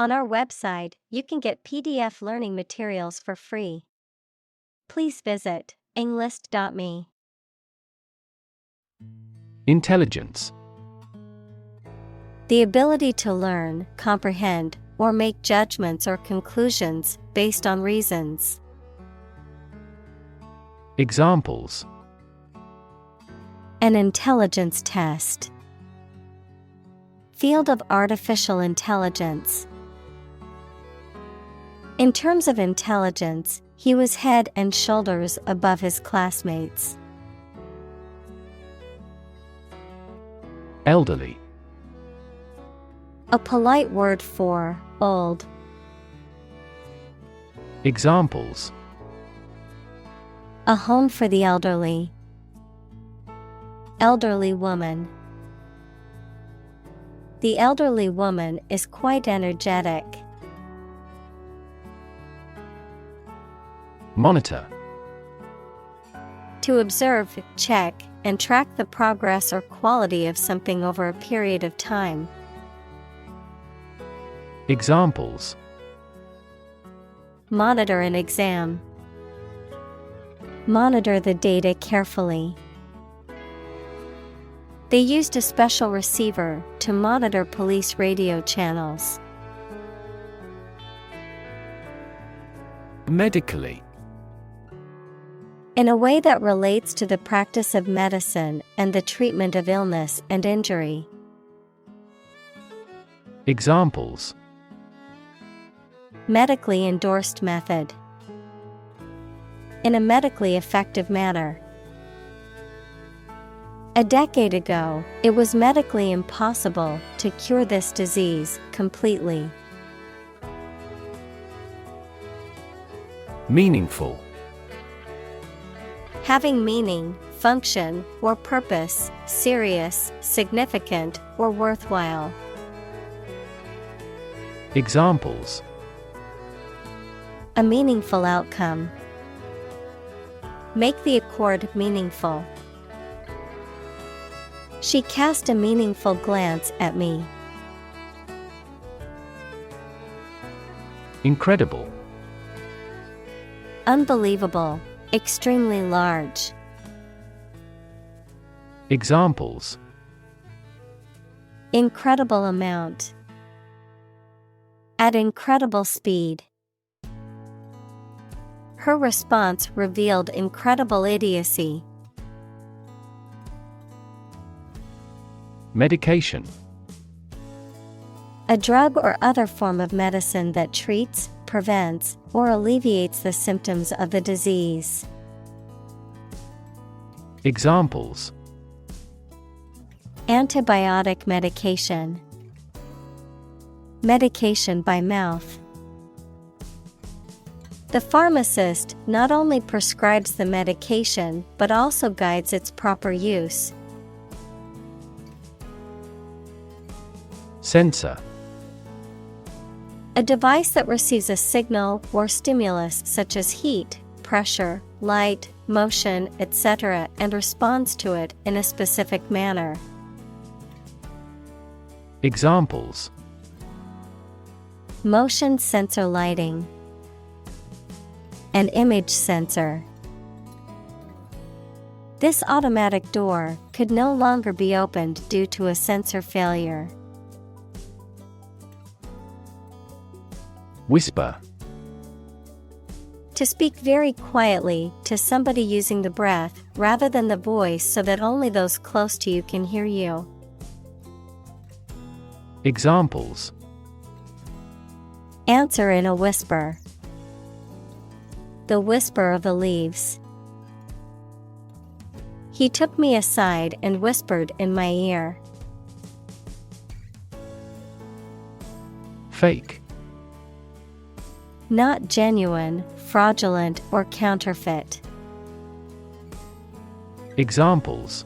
On our website, you can get PDF learning materials for free. Please visit englist.me. Intelligence. The ability to learn, comprehend, or make judgments or conclusions based on reasons. Examples: An intelligence test. Field of artificial intelligence. In terms of intelligence, he was head and shoulders above his classmates. Elderly. A polite word for old. Examples: A home for the elderly. Elderly woman. The elderly woman is quite energetic. Monitor. To observe, check, and track the progress or quality of something over a period of time. Examples: Monitor an exam. Monitor the data carefully. They used a special receiver to monitor police radio channels. Medically. In a way that relates to the practice of medicine and the treatment of illness and injury. Examples: Medically endorsed method. In a medically effective manner. A decade ago, it was medically impossible to cure this disease completely. Meaningful. Having meaning, function, or purpose, serious, significant, or worthwhile. Examples: A meaningful outcome. Make the accord meaningful. She cast a meaningful glance at me. Incredible. Unbelievable, extremely large. Examples: Incredible amount. At incredible speed. Her response revealed incredible idiocy. Medication. A drug or other form of medicine that treats, prevents, or alleviates the symptoms of the disease. Examples: Antibiotic medication. Medication by mouth. The pharmacist not only prescribes the medication but also guides its proper use. Sensor. A device that receives a signal or stimulus such as heat, pressure, light, motion, etc. and responds to it in a specific manner. Examples: Motion sensor lighting. An image sensor. This automatic door could no longer be opened due to a sensor failure. Whisper. To speak very quietly to somebody using the breath rather than the voice so that only those close to you can hear you. Examples: Answer in a whisper. The whisper of the leaves. He took me aside and whispered in my ear. Fake. Not genuine, fraudulent, or counterfeit. Examples: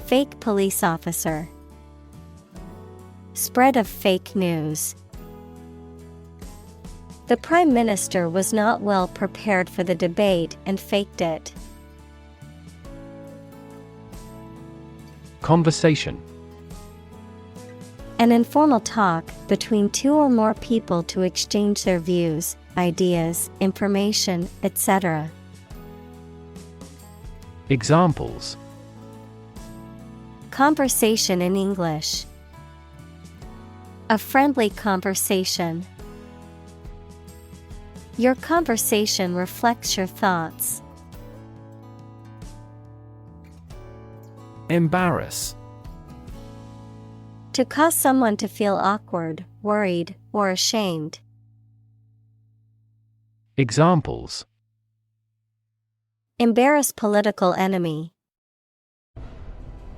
Fake police officer. Spread of fake news. The Prime Minister was not well prepared for the debate and faked it. Conversation. An informal talk between two or more people to exchange their views, ideas, information, etc. Examples: conversation in English. A friendly conversation. Your conversation reflects your thoughts. Embarrass. To cause someone to feel awkward, worried, or ashamed. Examples: embarrass political enemy.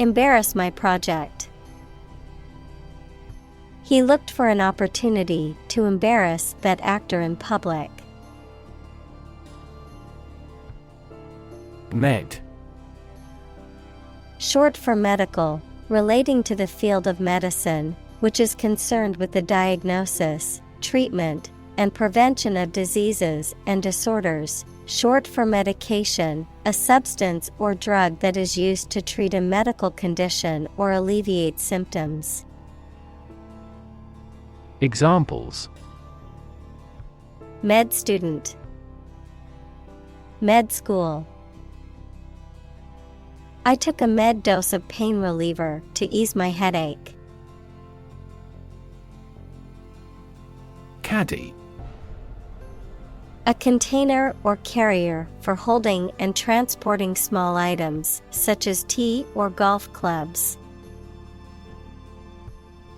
Embarrass my project. He looked for an opportunity to embarrass that actor in public. Med. Short for medical, relating to the field of medicine, which is concerned with the diagnosis, treatment, and prevention of diseases and disorders. Short for medication, a substance or drug that is used to treat a medical condition or alleviate symptoms. Examples: med student. Med school. I took a med dose of pain reliever to ease my headache. Caddy. A container or carrier for holding and transporting small items, such as tea or golf clubs.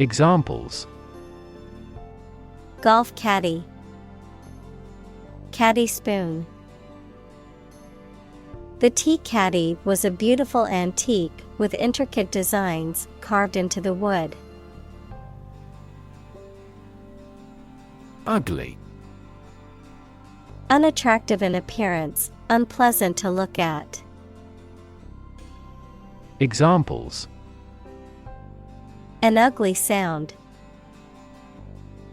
Examples: golf caddy. Caddy spoon. The tea caddy was a beautiful antique with intricate designs carved into the wood. Ugly. Unattractive in appearance, unpleasant to look at. Examples: an ugly sound.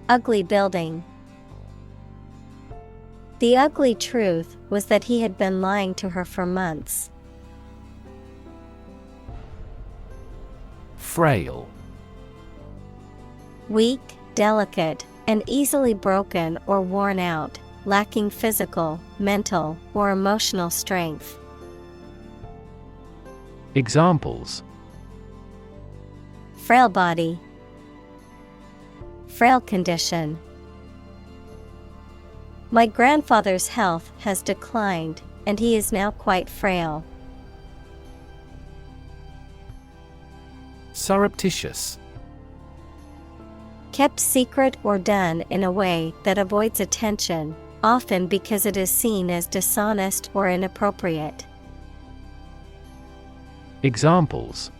Ugly building. The ugly truth was that he had been lying to her for months. Frail. Weak, delicate, and easily broken or worn out, lacking physical, mental, or emotional strength. Examples: frail body. Frail condition. My grandfather's health has declined, and he is now quite frail. Surreptitious. Kept secret or done in a way that avoids attention, often because it is seen as dishonest or inappropriate. Examples: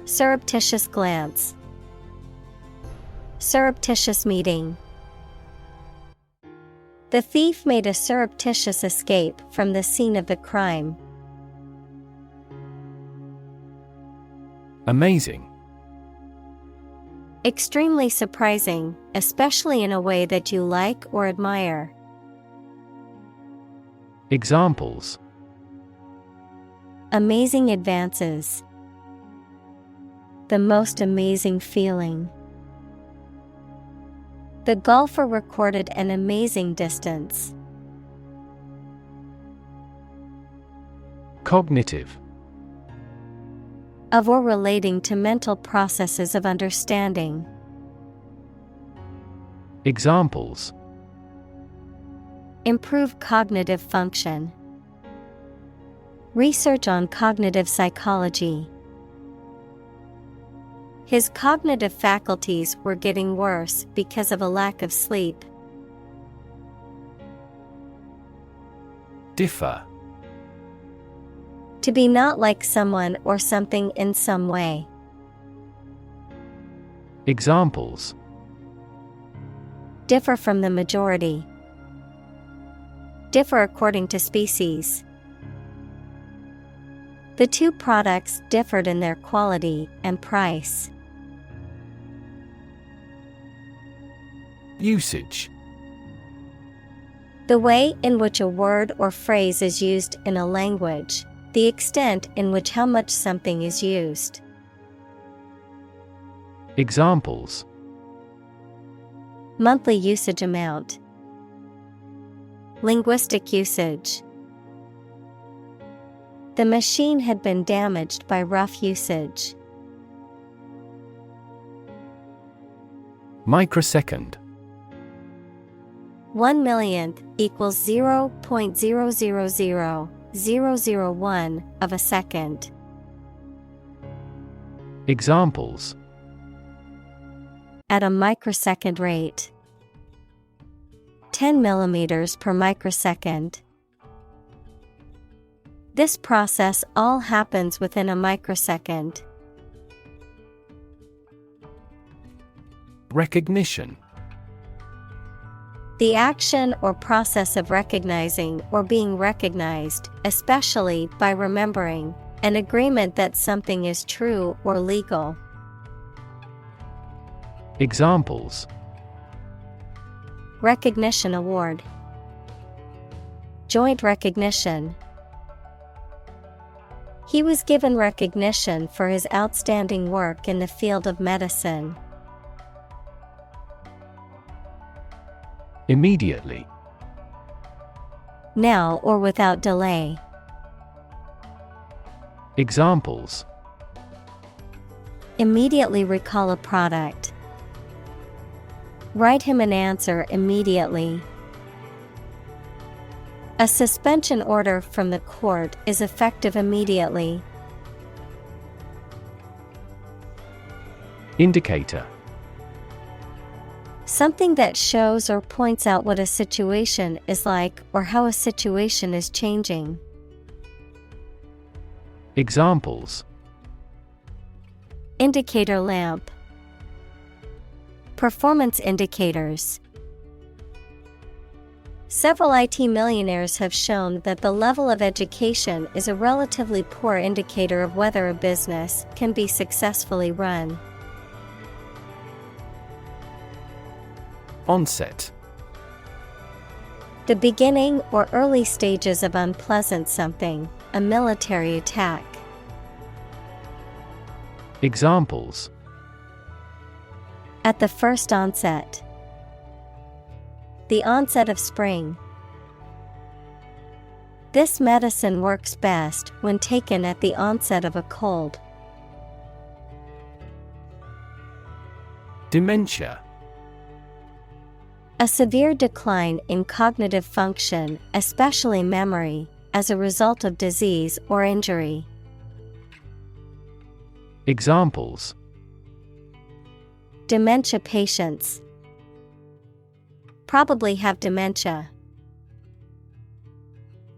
surreptitious glance. Surreptitious meeting. The thief made a surreptitious escape from the scene of the crime. Amazing. Extremely surprising, especially in a way that you like or admire. Examples: amazing advances. The most amazing feeling. The golfer recorded an amazing distance. Cognitive. Of or relating to mental processes of understanding. Examples: improve cognitive function. Research on cognitive psychology. His cognitive faculties were getting worse because of a lack of sleep. Differ. To be not like someone or something in some way. Examples: differ from the majority. Differ according to species. The two products differed in their quality and price. Usage. The way in which a word or phrase is used in a language, the extent in which how much something is used. Examples: monthly usage amount, linguistic usage. The machine had been damaged by rough usage. Microsecond. 1/1,000,000 equals 0.0000001 of a second. Examples: at a microsecond rate, 10 millimeters per microsecond. This process all happens within a microsecond. Recognition. The action or process of recognizing or being recognized, especially by remembering, an agreement that something is true or legal. Examples: recognition award, joint recognition. He was given recognition for his outstanding work in the field of medicine. Immediately. Now or without delay. Examples: immediately recall a product. Write him an answer immediately. A suspension order from the court is effective immediately. Indicator. Something that shows or points out what a situation is like or how a situation is changing. Examples: indicator lamp, performance indicators. Several IT millionaires have shown that the level of education is a relatively poor indicator of whether a business can be successfully run. Onset. The beginning or early stages of unpleasant something, a military attack. Examples: at the first onset, the onset of spring. This medicine works best when taken at the onset of a cold. Dementia. A severe decline in cognitive function, especially memory, as a result of disease or injury. Examples: dementia patients probably have dementia.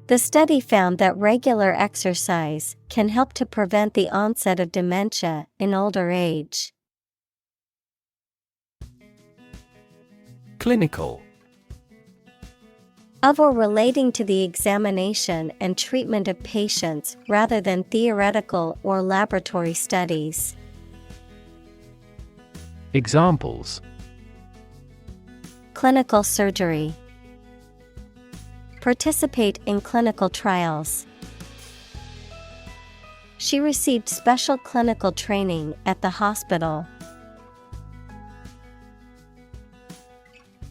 The study found that regular exercise can help to prevent the onset of dementia in older age. Clinical. Of or relating to the examination and treatment of patients rather than theoretical or laboratory studies. Examples: clinical surgery, participate in clinical trials. She received special clinical training at the hospital.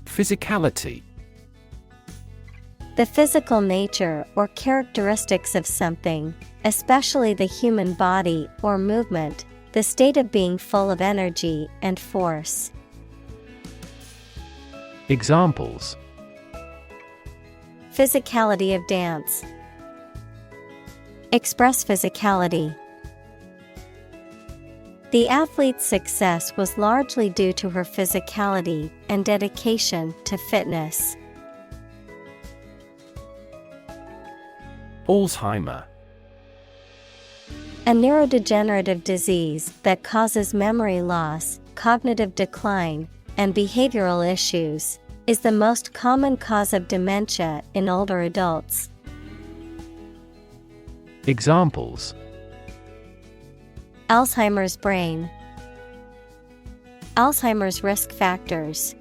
Physicality. The physical nature or characteristics of something, especially the human body or movement, the state of being full of energy and force. Examples: physicality of dance, express physicality. The athlete's success was largely due to her physicality and dedication to fitness. Alzheimer. A neurodegenerative disease that causes memory loss, cognitive decline, and behavioral issues, is the most common cause of dementia in older adults. Examples: Alzheimer's brain, Alzheimer's risk factors.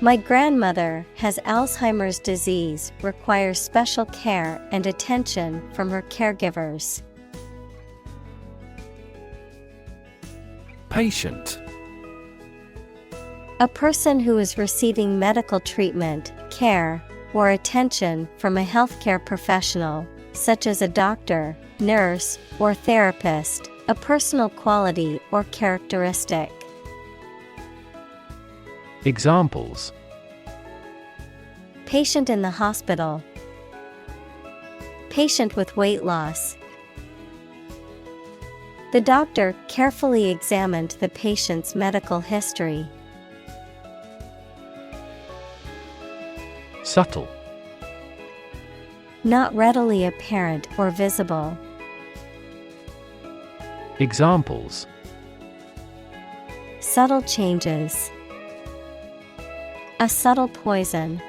My grandmother has Alzheimer's disease, requires special care and attention from her caregivers. Patient. A person who is receiving medical treatment, care, or attention from a healthcare professional, such as a doctor, nurse, or therapist, a personal quality or characteristic. Examples: Patient in the hospital. Patient with weight loss. The doctor carefully examined the patient's medical history. Subtle. Not readily apparent or visible. Examples: Subtle changes. A subtle poison.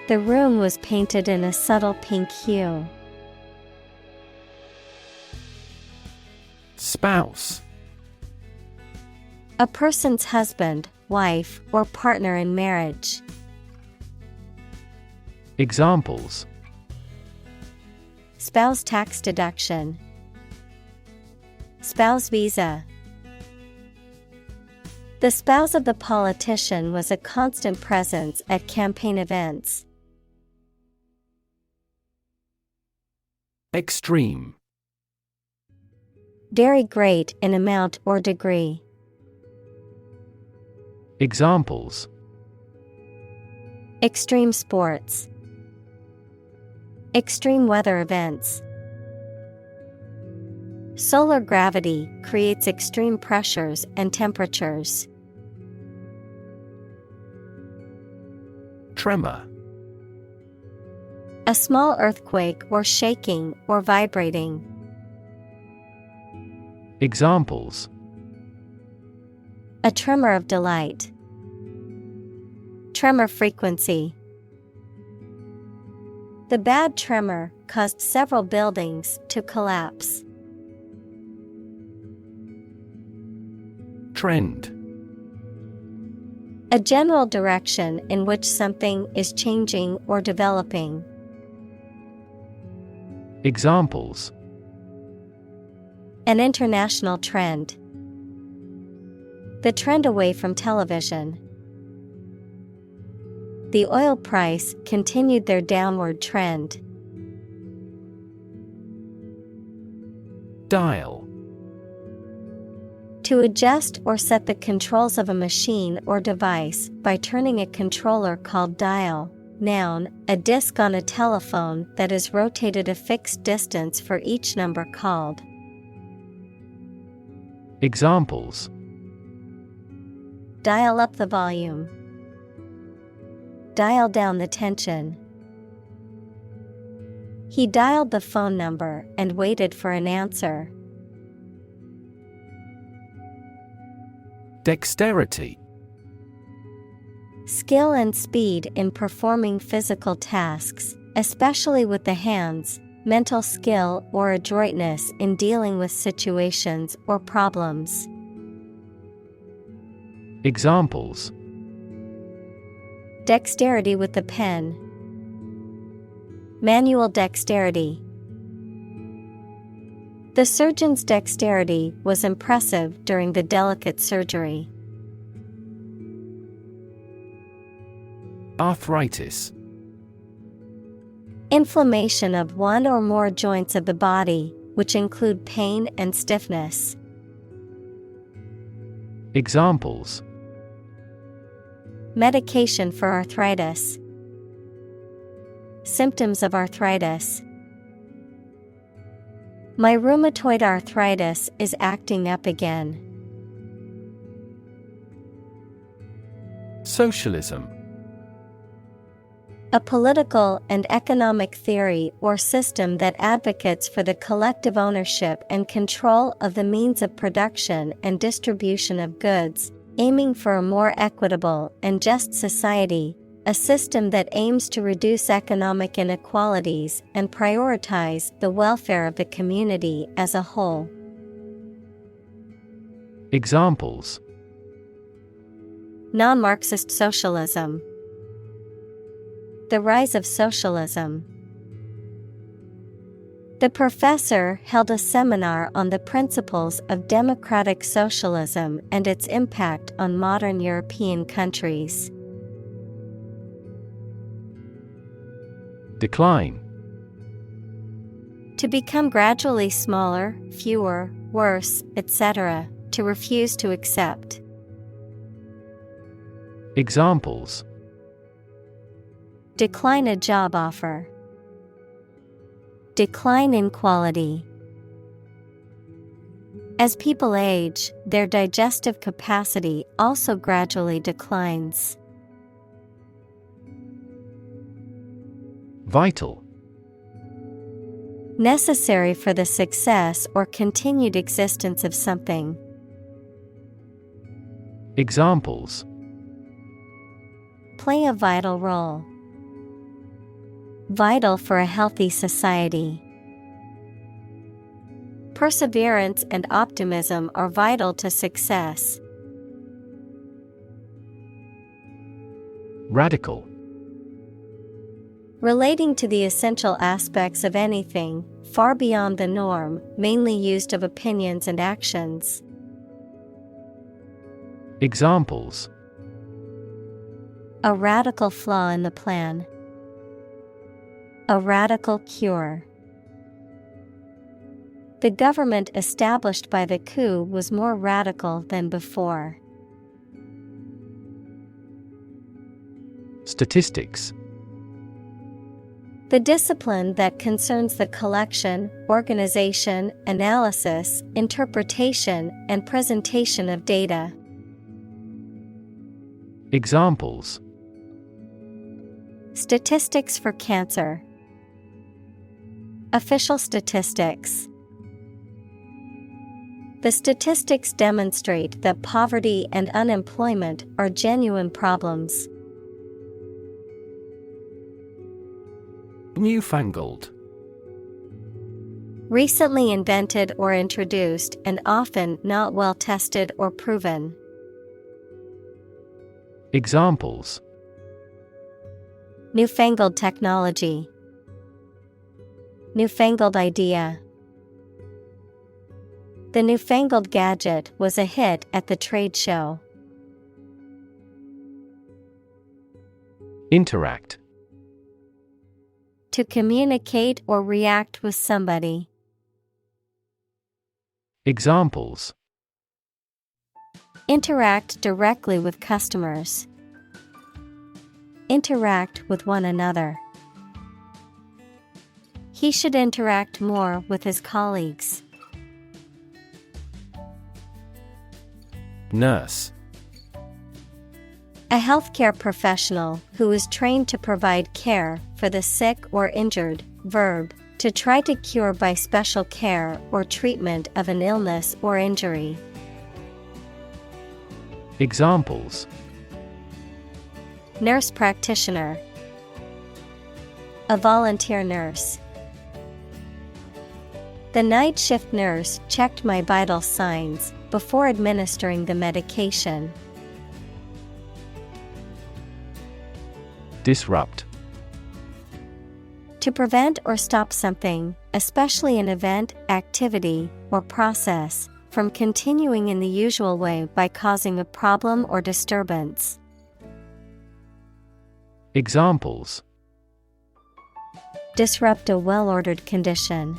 The room was painted in a subtle pink hue. Spouse. A person's husband, wife, or partner in marriage. Examples: Spouse tax deduction. Spouse visa. The spouse of the politician was a constant presence at campaign events. Extreme. Very great in amount or degree. Examples: Extreme sports. Extreme weather events. Solar gravity creates extreme pressures and temperatures. Tremor. A small earthquake or shaking or vibrating. Examples: A tremor of delight. Tremor frequency. The bad tremor caused several buildings to collapse. Trend. A general direction in which something is changing or developing. Examples: An international trend. The trend away from television. The oil price continued their downward trend. Dial. To adjust or set the controls of a machine or device by turning a controller called dial. Noun, a disc on a telephone that is rotated a fixed distance for each number called. Examples: Dial up the volume. Dial down the tension. He dialed the phone number and waited for an answer. Dexterity. Skill and speed in performing physical tasks, especially with the hands, mental skill or adroitness in dealing with situations or problems. Examples: Dexterity with the pen. Manual dexterity. The surgeon's dexterity was impressive during the delicate surgery. Arthritis. Inflammation of one or more joints of the body, which include pain and stiffness. Examples: Medication for arthritis. Symptoms of arthritis. My rheumatoid arthritis is acting up again. Socialism. A political and economic theory or system that advocates for the collective ownership and control of the means of production and distribution of goods, aiming for a more equitable and just society, a system that aims to reduce economic inequalities and prioritize the welfare of the community as a whole. Examples: Non-Marxist socialism. The rise of socialism. The professor held a seminar on the principles of democratic socialism and its impact on modern European countries. Decline. To become gradually smaller, fewer, worse, etc., to refuse to accept. Examples: decline a job offer, decline in quality. As people age, their digestive capacity also gradually declines. Vital. Necessary for the success or continued existence of something. Examples: play a vital role. Vital for a healthy society. Perseverance and optimism are vital to success. Radical. Relating to the essential aspects of anything, far beyond the norm, mainly used of opinions and actions. Examples: a radical flaw in the plan. A radical cure. The government established by the coup was more radical than before. Statistics. The discipline that concerns the collection, organization, analysis, interpretation, and presentation of data. Examples: statistics for cancer. Official statistics. The statistics demonstrate that poverty and unemployment are genuine problems. Newfangled. Recently invented or introduced and often not well tested or proven. Examples: newfangled technology. Newfangled idea. The newfangled gadget was a hit at the trade show. Interact. To communicate or react with somebody. Examples: interact directly with customers. Interact with one another. He should interact more with his colleagues. Nurse. A healthcare professional who is trained to provide care for the sick or injured. Verb, to try to cure by special care or treatment of an illness or injury. Examples: nurse practitioner. A volunteer nurse. The night shift nurse checked my vital signs before administering the medication. Disrupt. To prevent or stop something, especially an event, activity, or process, from continuing in the usual way by causing a problem or disturbance. Examples: disrupt a well-ordered condition.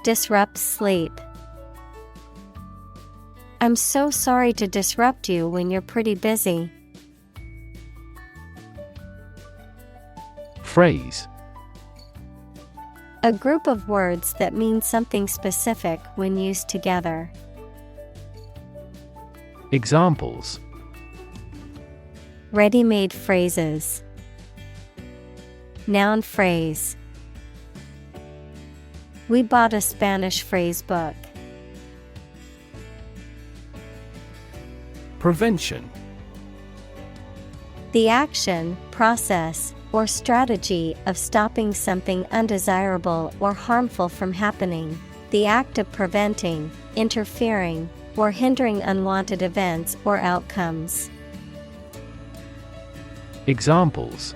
Disrupt sleep. I'm so sorry to disrupt you when you're pretty busy. Phrase. A group of words that mean something specific when used together. Examples: ready-made phrases. Noun phrase. We bought a Spanish phrase book. Prevention. The action, process, or strategy of stopping something undesirable or harmful from happening. The act of preventing, interfering, or hindering unwanted events or outcomes. Examples: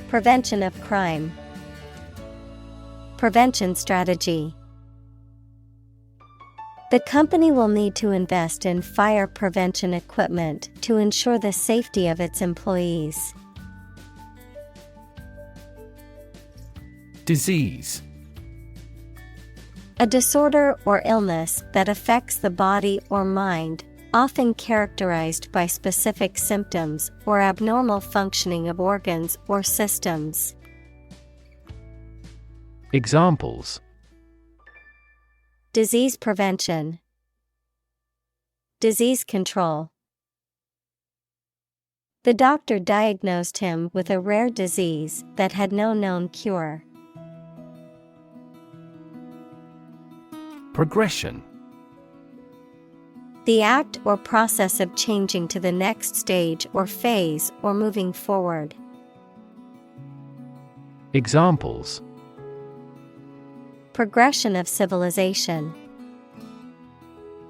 prevention of crime. Prevention strategy. The company will need to invest in fire prevention equipment to ensure the safety of its employees. Disease. A disorder or illness that affects the body or mind, often characterized by specific symptoms or abnormal functioning of organs or systems. Examples: Disease prevention, disease control. The doctor diagnosed him with a rare disease that had no known cure. Progression. The act or process of changing to the next stage or phase or moving forward. Examples: Progression of civilization,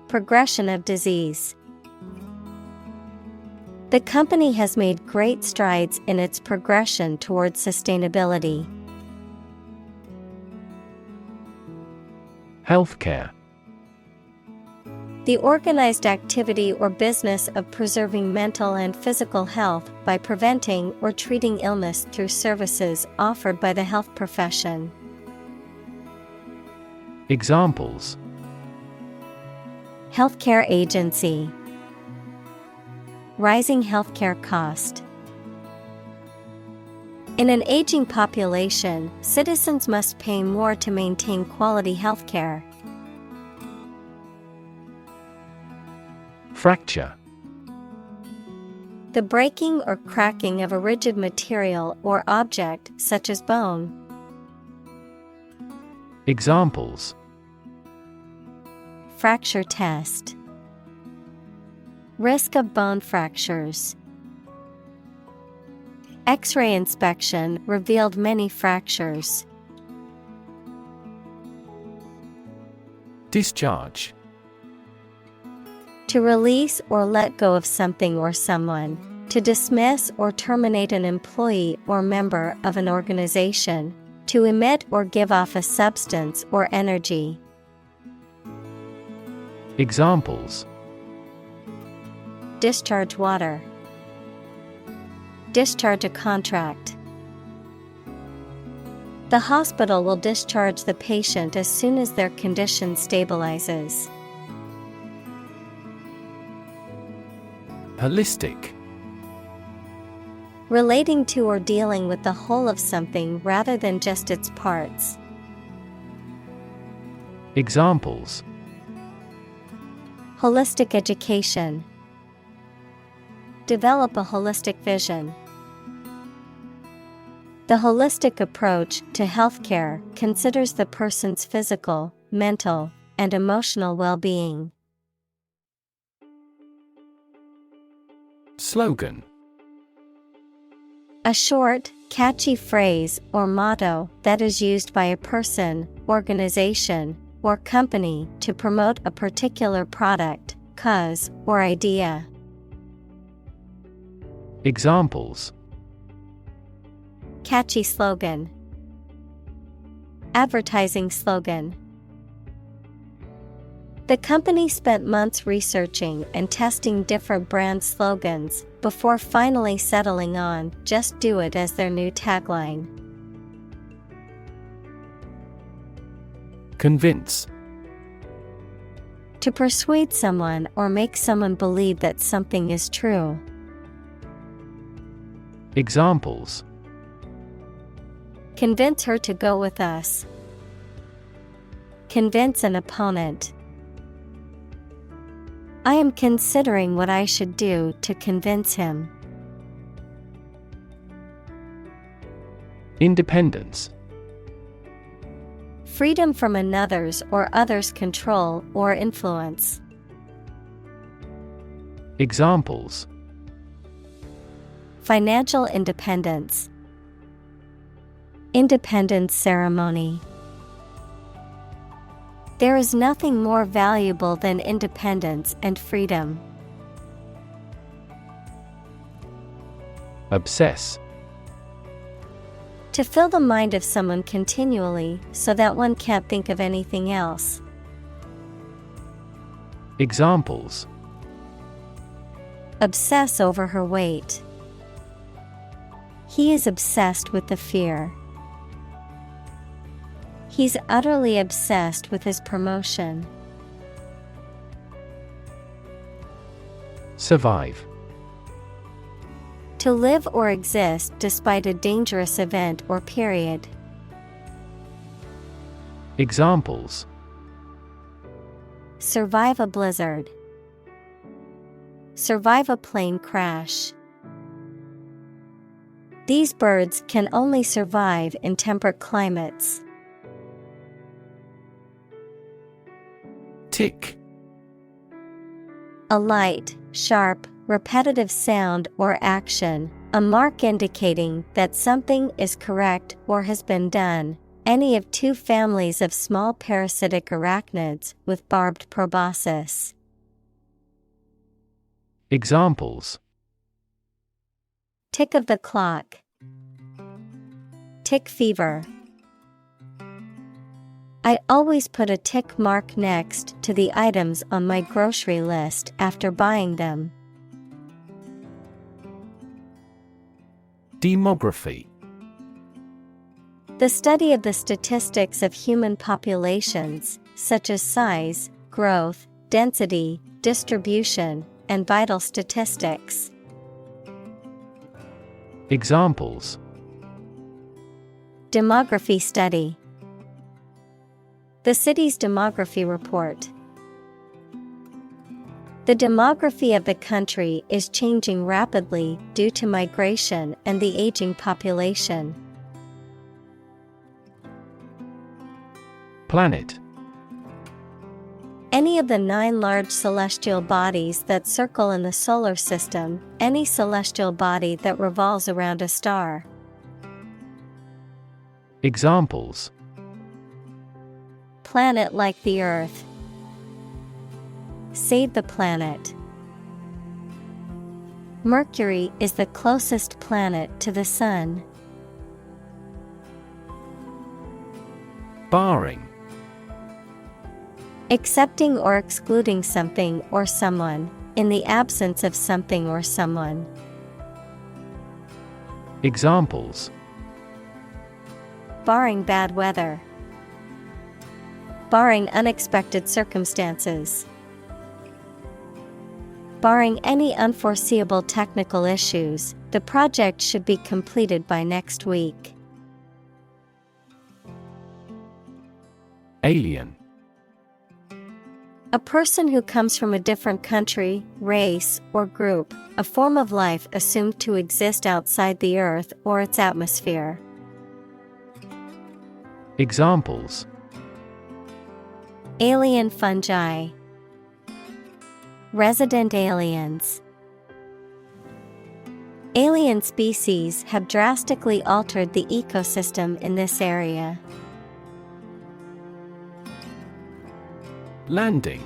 progression of disease. The company has made great strides in its progression towards sustainability. Healthcare. The organized activity or business of preserving mental and physical health by preventing or treating illness through services offered by the health profession. Examples: Healthcare agency, rising healthcare cost. In an aging population, citizens must pay more to maintain quality healthcare. Fracture. The breaking or cracking of a rigid material or object, such as bone. Examples: Fracture test. Risk of bone fractures. X-ray inspection revealed many fractures. Discharge. To release or let go of something or someone. To dismiss or terminate an employee or member of an organization. To emit or give off a substance or energy. Examples: Discharge water. Discharge a contract. The hospital will discharge the patient as soon as their condition stabilizes. Holistic. Relating to or dealing with the whole of something rather than just its parts. Examples: Holistic education. Develop a holistic vision. The holistic approach to healthcare considers the person's physical, mental, and emotional well-being. Slogan. A short, catchy phrase or motto that is used by a person, organization, or company to promote a particular product, cause, or idea. Examples: Catchy slogan. Advertising slogan. The company spent months researching and testing different brand slogans before finally settling on "Just Do It" as their new tagline. Convince. To persuade someone or make someone believe that something is true. Examples: Convince her to go with us. Convince an opponent. I am considering what I should do to convince him. Independence. Freedom from another's or others' control or influence. Examples: Financial independence. Independence ceremony. There is nothing more valuable than independence and freedom. To To fill the mind of someone continually so that one can't think of anything else. Examples: Obsess over her weight. He is obsessed with the fear. He's utterly obsessed with his promotion. Survive. To live or exist despite a dangerous event or period. Examples: Survive a blizzard. Survive a plane crash. These birds can only survive in temperate climates. Tick. A light, sharp, repetitive sound or action, a mark indicating that something is correct or has been done. Any of two families of small parasitic arachnids with barbed proboscis. Examples: Tick of the clock. Tick fever. I always put a tick mark next to the items on my grocery list after buying them. Demography. The study of the statistics of human populations, such as size, growth, density, distribution, and vital statistics. Examples: Demography study. The city's demography report. The demography of the country is changing rapidly due to migration and the aging population. Planet. Any of the 9 large celestial bodies that circle in the solar system, any celestial body that revolves around a star. Examples: Planet like the Earth. Save the planet. Mercury is the closest planet to the Sun. Barring. Accepting or excluding something or someone, in the absence of something or someone. Examples: Barring bad weather. Barring unexpected circumstances. Barring any unforeseeable technical issues, the project should be completed by next week. Alien. A person who comes from a different country, race, or group, a form of life assumed to exist outside the Earth or its atmosphere. Examples: Alien fungi. Resident aliens. Alien species have drastically altered the ecosystem in this area. Landing.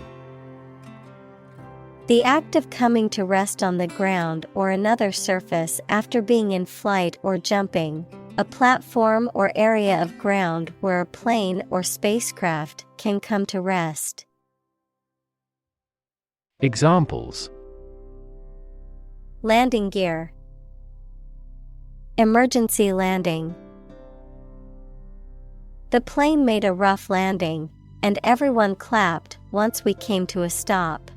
The act of coming to rest on the ground or another surface after being in flight or jumping, a platform or area of ground where a plane or spacecraft can come to rest. Examples: Landing gear. Emergency landing. The plane made a rough landing, and everyone clapped once we came to a stop.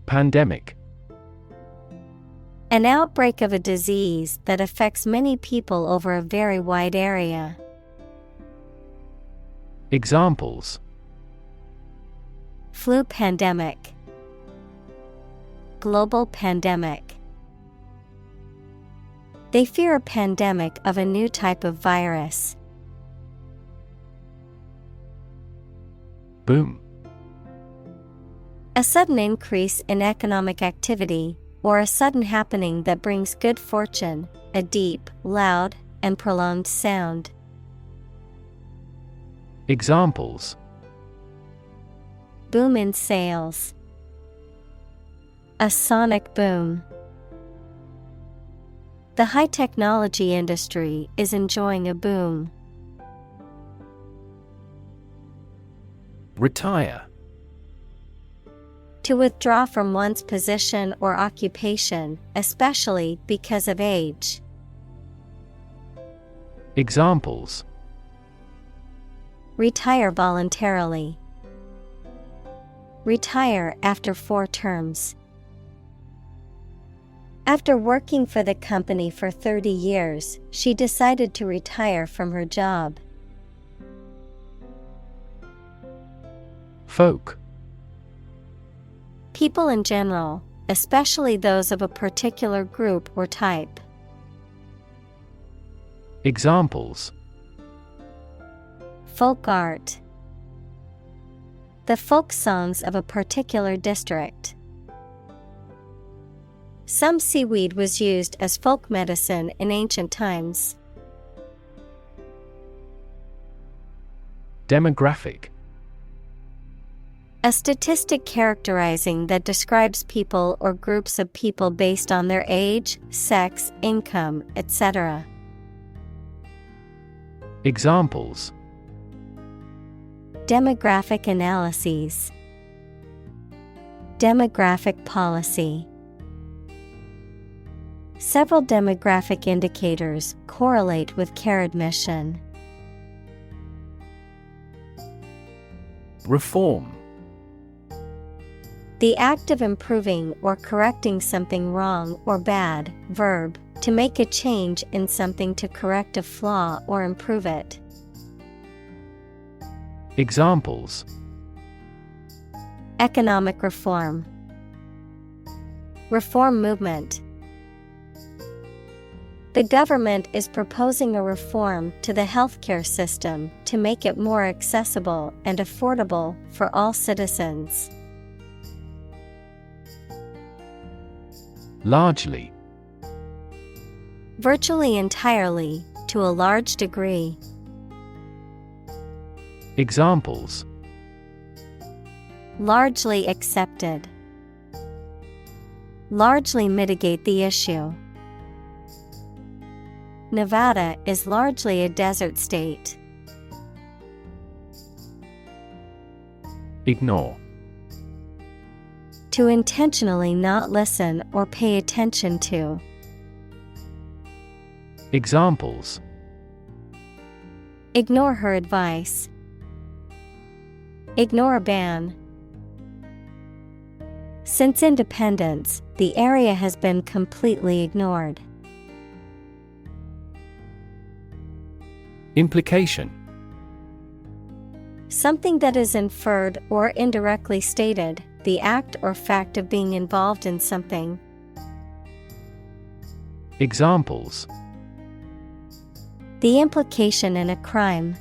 Pandemic. An outbreak of a disease that affects many people over a very wide area. Examples: Flu pandemic. Global pandemic. They fear a pandemic of a new type of virus. Boom. A sudden increase in economic activity, or a sudden happening that brings good fortune, a deep, loud, and prolonged sound. Examples: Boom in sales. A sonic boom. The high technology industry is enjoying a boom. Retire. To withdraw from one's position or occupation, especially because of age. Examples: Retire voluntarily. Retire after 4 terms. After working for the company for 30 years, she decided to retire from her job. Folk. People in general, especially those of a particular group or type. Examples: Folk art. The folk songs of a particular district. Some seaweed was used as folk medicine in ancient times. Demographic. A statistic characterizing that describes people or groups of people based on their age, sex, income, etc. Examples: Demographic analyses. Demographic policy. Several demographic indicators correlate with care admission. Reform. The act of improving or correcting something wrong or bad. Verb, to make a change in something to correct a flaw or improve it. Examples: Economic reform. Reform movement. The government is proposing a reform to the healthcare system to make it more accessible and affordable for all citizens. Largely. Virtually entirely, to a large degree. Examples: Largely accepted. Largely mitigate the issue. Nevada is largely a desert state. Ignore. To intentionally not listen or pay attention to. Examples: Ignore her advice. Ignore a ban. Since independence, the area has been completely ignored. Implication. Something that is inferred or indirectly stated, the act or fact of being involved in something. Examples: The implication in a crime.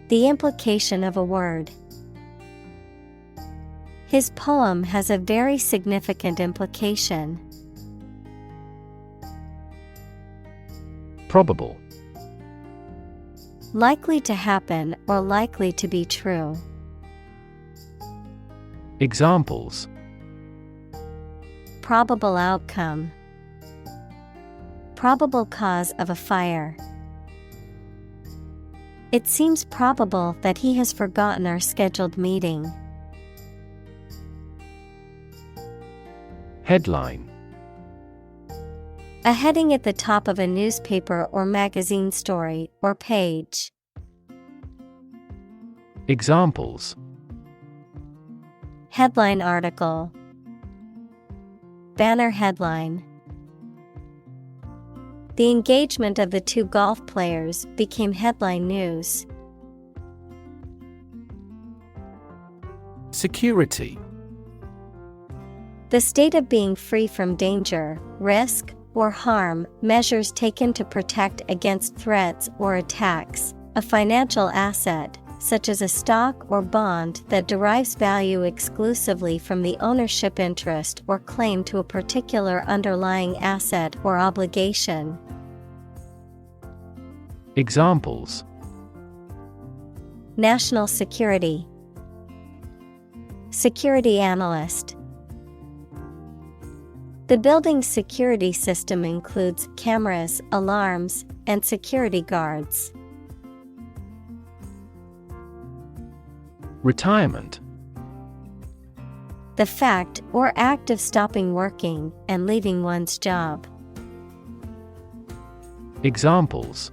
The implication of a word. His poem has a very significant implication. Probable. Likely to happen or likely to be true. Examples: Probable outcome. Probable cause of a fire. It seems probable that he has forgotten our scheduled meeting. Headline. A heading at the top of a newspaper or magazine story or page. Examples: Headline article. Banner headline. The engagement of the 2 golf players became headline news. Security. The state of being free from danger, risk, or harm, measures taken to protect against threats or attacks, a financial asset, such as a stock or bond that derives value exclusively from the ownership interest or claim to a particular underlying asset or obligation. Examples: National security. Security analyst. The building's security system includes cameras, alarms, and security guards. Retirement. The fact or act of stopping working and leaving one's job. Examples: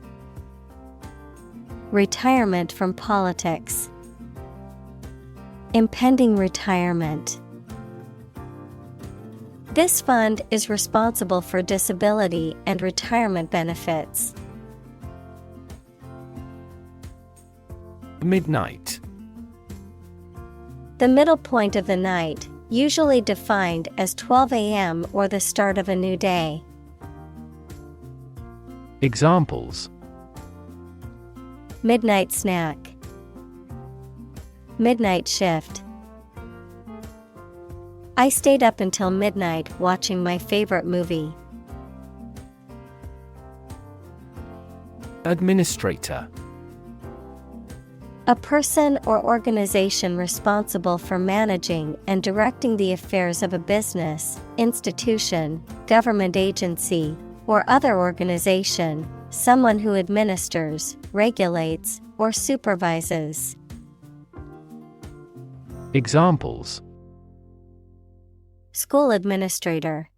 retirement from politics, impending retirement. This fund is responsible for disability and retirement benefits. Midnight. The middle point of the night, usually defined as 12 a.m. or the start of a new day. Examples: midnight snack, midnight shift. I stayed up until midnight watching my favorite movie. Administrator. A person or organization responsible for managing and directing the affairs of a business, institution, government agency, or other organization, someone who administers, regulates, or supervises. Examples: school administrator,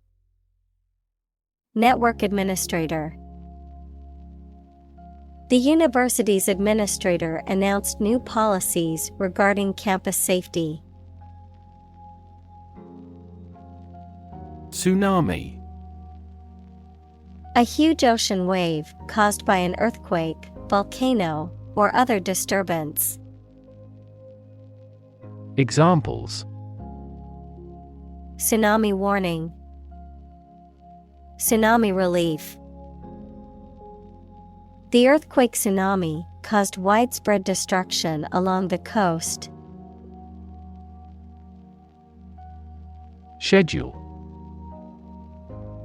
network administrator. The university's administrator announced new policies regarding campus safety. Tsunami. A huge ocean wave caused by an earthquake, volcano, or other disturbance. Examples: tsunami warning, tsunami relief. The earthquake tsunami caused widespread destruction along the coast. Schedule.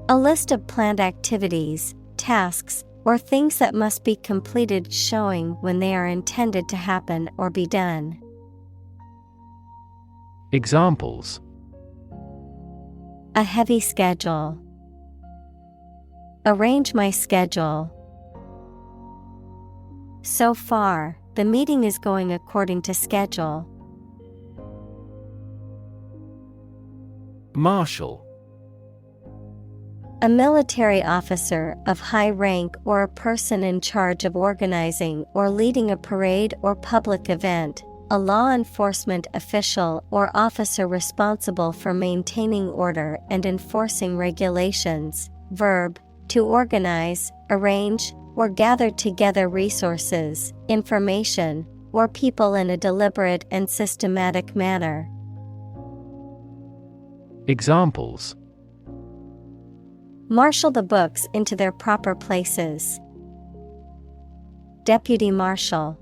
A list of planned activities, tasks, or things that must be completed showing when they are intended to happen or be done. Examples: a heavy schedule, arrange my schedule. So far, the meeting is going according to schedule. Marshal. A military officer of high rank or a person in charge of organizing or leading a parade or public event, a law enforcement official or officer responsible for maintaining order and enforcing regulations. Verb, to organize, arrange, or gather together resources, information, or people in a deliberate and systematic manner. Examples: marshal the books into their proper places. Deputy marshal.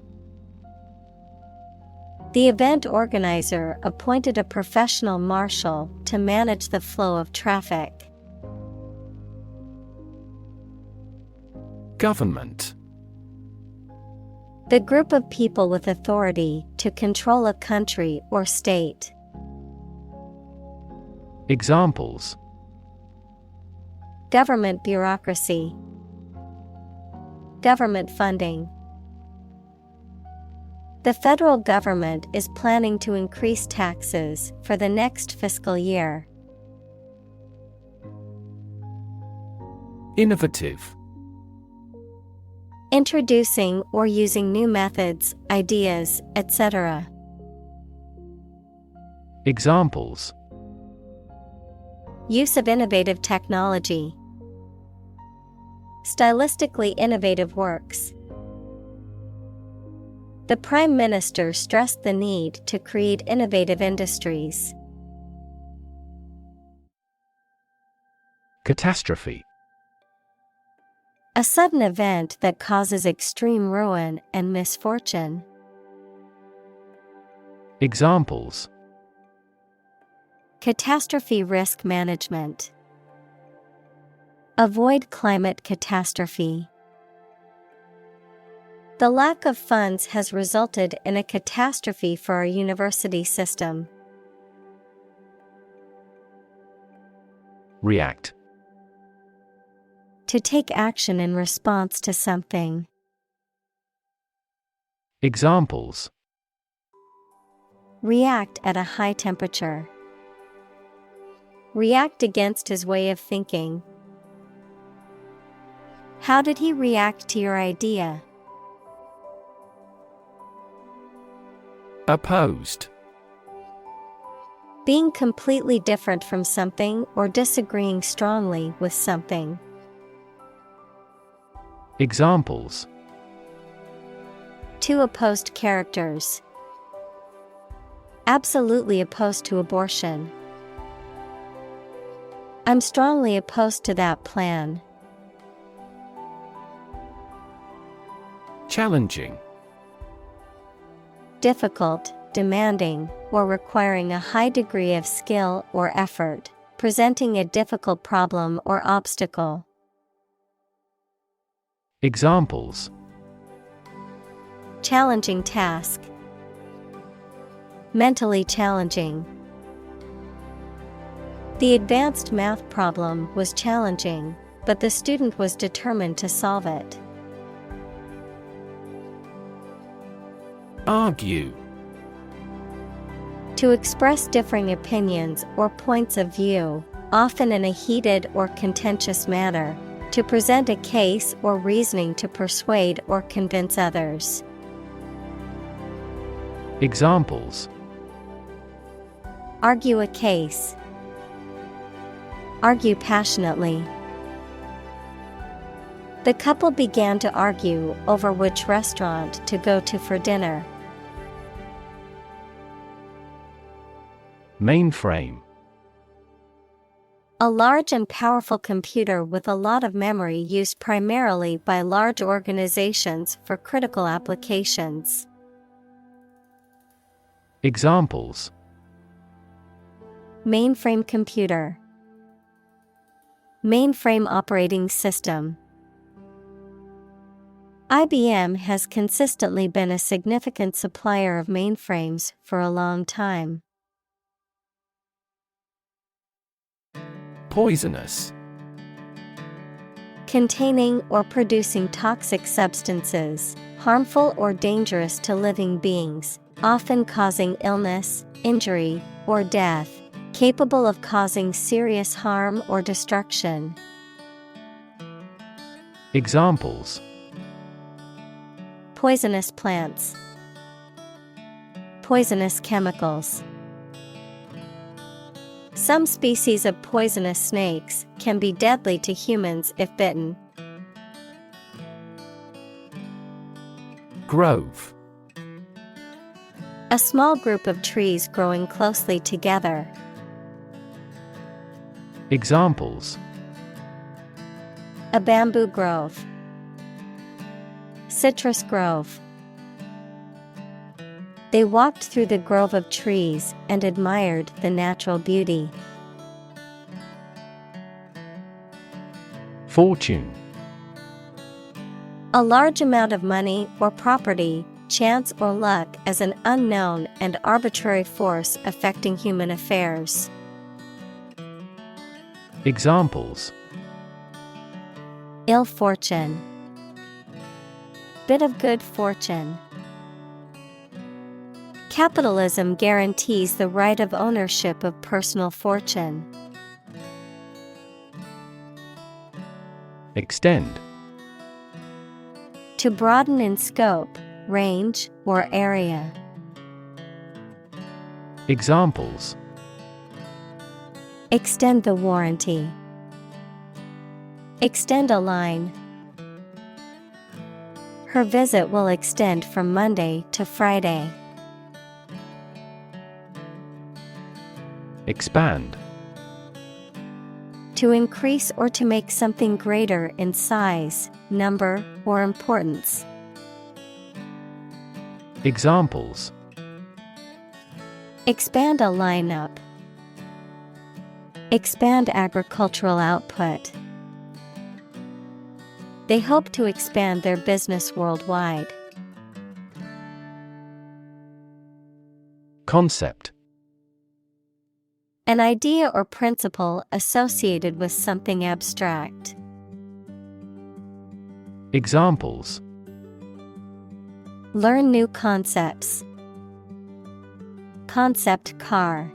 The event organizer appointed a professional marshal to manage the flow of traffic. Government. The group of people with authority to control a country or state. Examples: government bureaucracy, government funding. The federal government is planning to increase taxes for the next fiscal year. Innovative. Introducing or using new methods, ideas, etc. Examples: use of innovative technology, stylistically innovative works. The Prime Minister stressed the need to create innovative industries. Catastrophe. A sudden event that causes extreme ruin and misfortune. Examples: catastrophe risk management. Avoid climate catastrophe. The lack of funds has resulted in a catastrophe for our university system. React. To take action in response to something. Examples: React at a high temperature. React against his way of thinking. How did he react to your idea? Opposed. Being completely different from something or disagreeing strongly with something. Examples: Two opposed characters. Absolutely opposed to abortion. I'm strongly opposed to that plan. Challenging. Difficult, demanding, or requiring a high degree of skill or effort, presenting a difficult problem or obstacle. Examples: Challenging task. Mentally challenging. The advanced math problem was challenging, but the student was determined to solve it. Argue. To express differing opinions or points of view, often in a heated or contentious manner, to present a case or reasoning to persuade or convince others. Examples: Argue a case. Argue passionately. The couple began to argue over which restaurant to go to for dinner. Mainframe. A large and powerful computer with a lot of memory used primarily by large organizations for critical applications. Examples: Mainframe computer. Mainframe operating system. IBM has consistently been a significant supplier of mainframes for a long time. Poisonous. Containing or producing toxic substances, harmful or dangerous to living beings, often causing illness, injury, or death, capable of causing serious harm or destruction. Examples: Poisonous plants. Poisonous chemicals. Some species of poisonous snakes can be deadly to humans if bitten. Grove. A small group of trees growing closely together. Examples: A bamboo grove. Citrus grove. They walked through the grove of trees and admired the natural beauty. Fortune. A large amount of money or property, chance or luck as an unknown and arbitrary force affecting human affairs. Examples: Ill fortune. Bit of good fortune. Capitalism guarantees the right of ownership of personal fortune. Extend. To broaden in scope, range, or area. Examples: Extend the warranty. Extend a line. Her visit will extend from Monday to Friday. Expand. To increase or to make something greater in size, number, or importance. Examples: Expand a lineup. Expand agricultural output. They hope to expand their business worldwide. Concept. An idea or principle associated with something abstract. Examples: Learn new concepts. Concept car.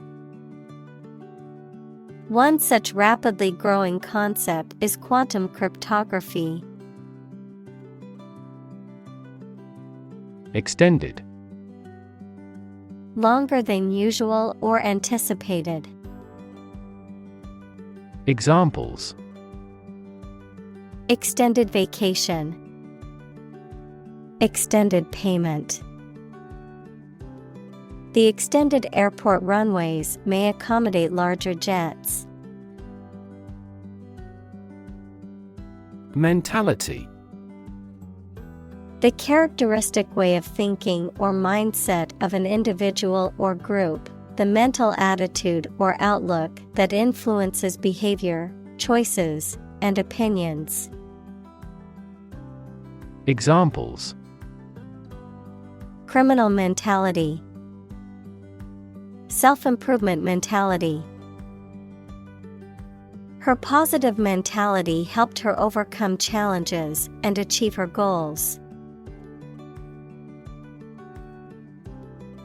One such rapidly growing concept is quantum cryptography. Extended. Longer than usual or anticipated. Examples: Extended vacation. Extended payment. The extended airport runways may accommodate larger jets. Mentality. The characteristic way of thinking or mindset of an individual or group, the mental attitude or outlook that influences behavior, choices, and opinions. Examples: Criminal mentality. Self-improvement mentality. Her positive mentality helped her overcome challenges and achieve her goals.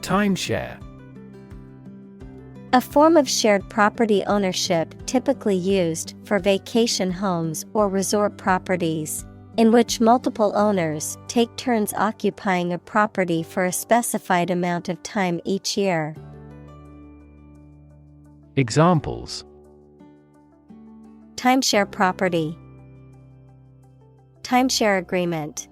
Timeshare. A form of shared property ownership typically used for vacation homes or resort properties, in which multiple owners take turns occupying a property for a specified amount of time each year. Examples: Timeshare property. Timeshare agreement.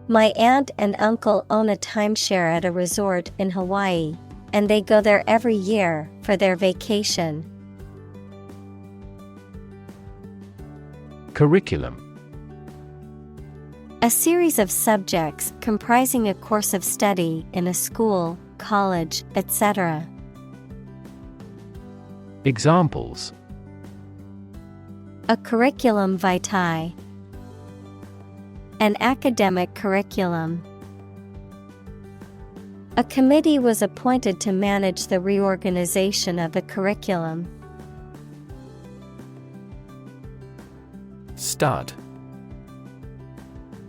My aunt and uncle own a timeshare at a resort in Hawaii, and they go there every year for their vacation. Curriculum. A series of subjects comprising a course of study in a school, college, etc. Examples: A curriculum vitae. An academic curriculum. A committee was appointed to manage the reorganization of the curriculum. Stud.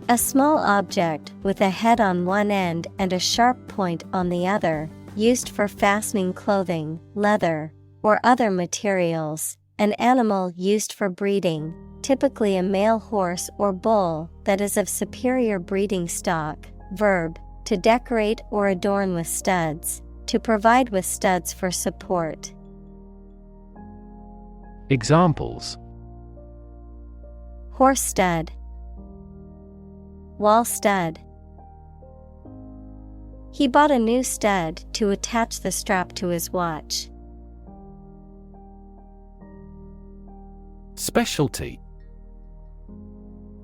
A small object with a head on one end and a sharp point on the other, used for fastening clothing, leather, or other materials. An animal used for breeding, typically a male horse or bull that is of superior breeding stock. Verb, to decorate or adorn with studs, to provide with studs for support. Examples: Horse stud. Wall stud. He bought a new stud to attach the strap to his watch. Specialty.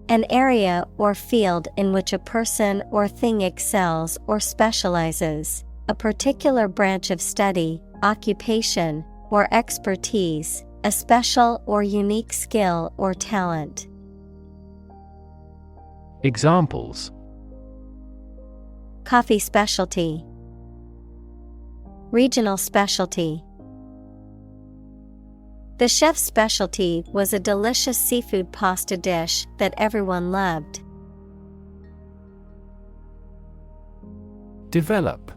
An area or field in which a person or thing excels or specializes, a particular branch of study, occupation, or expertise, a special or unique skill or talent. Examples: Coffee specialty. Regional specialty. The chef's specialty was a delicious seafood pasta dish that everyone loved. Develop.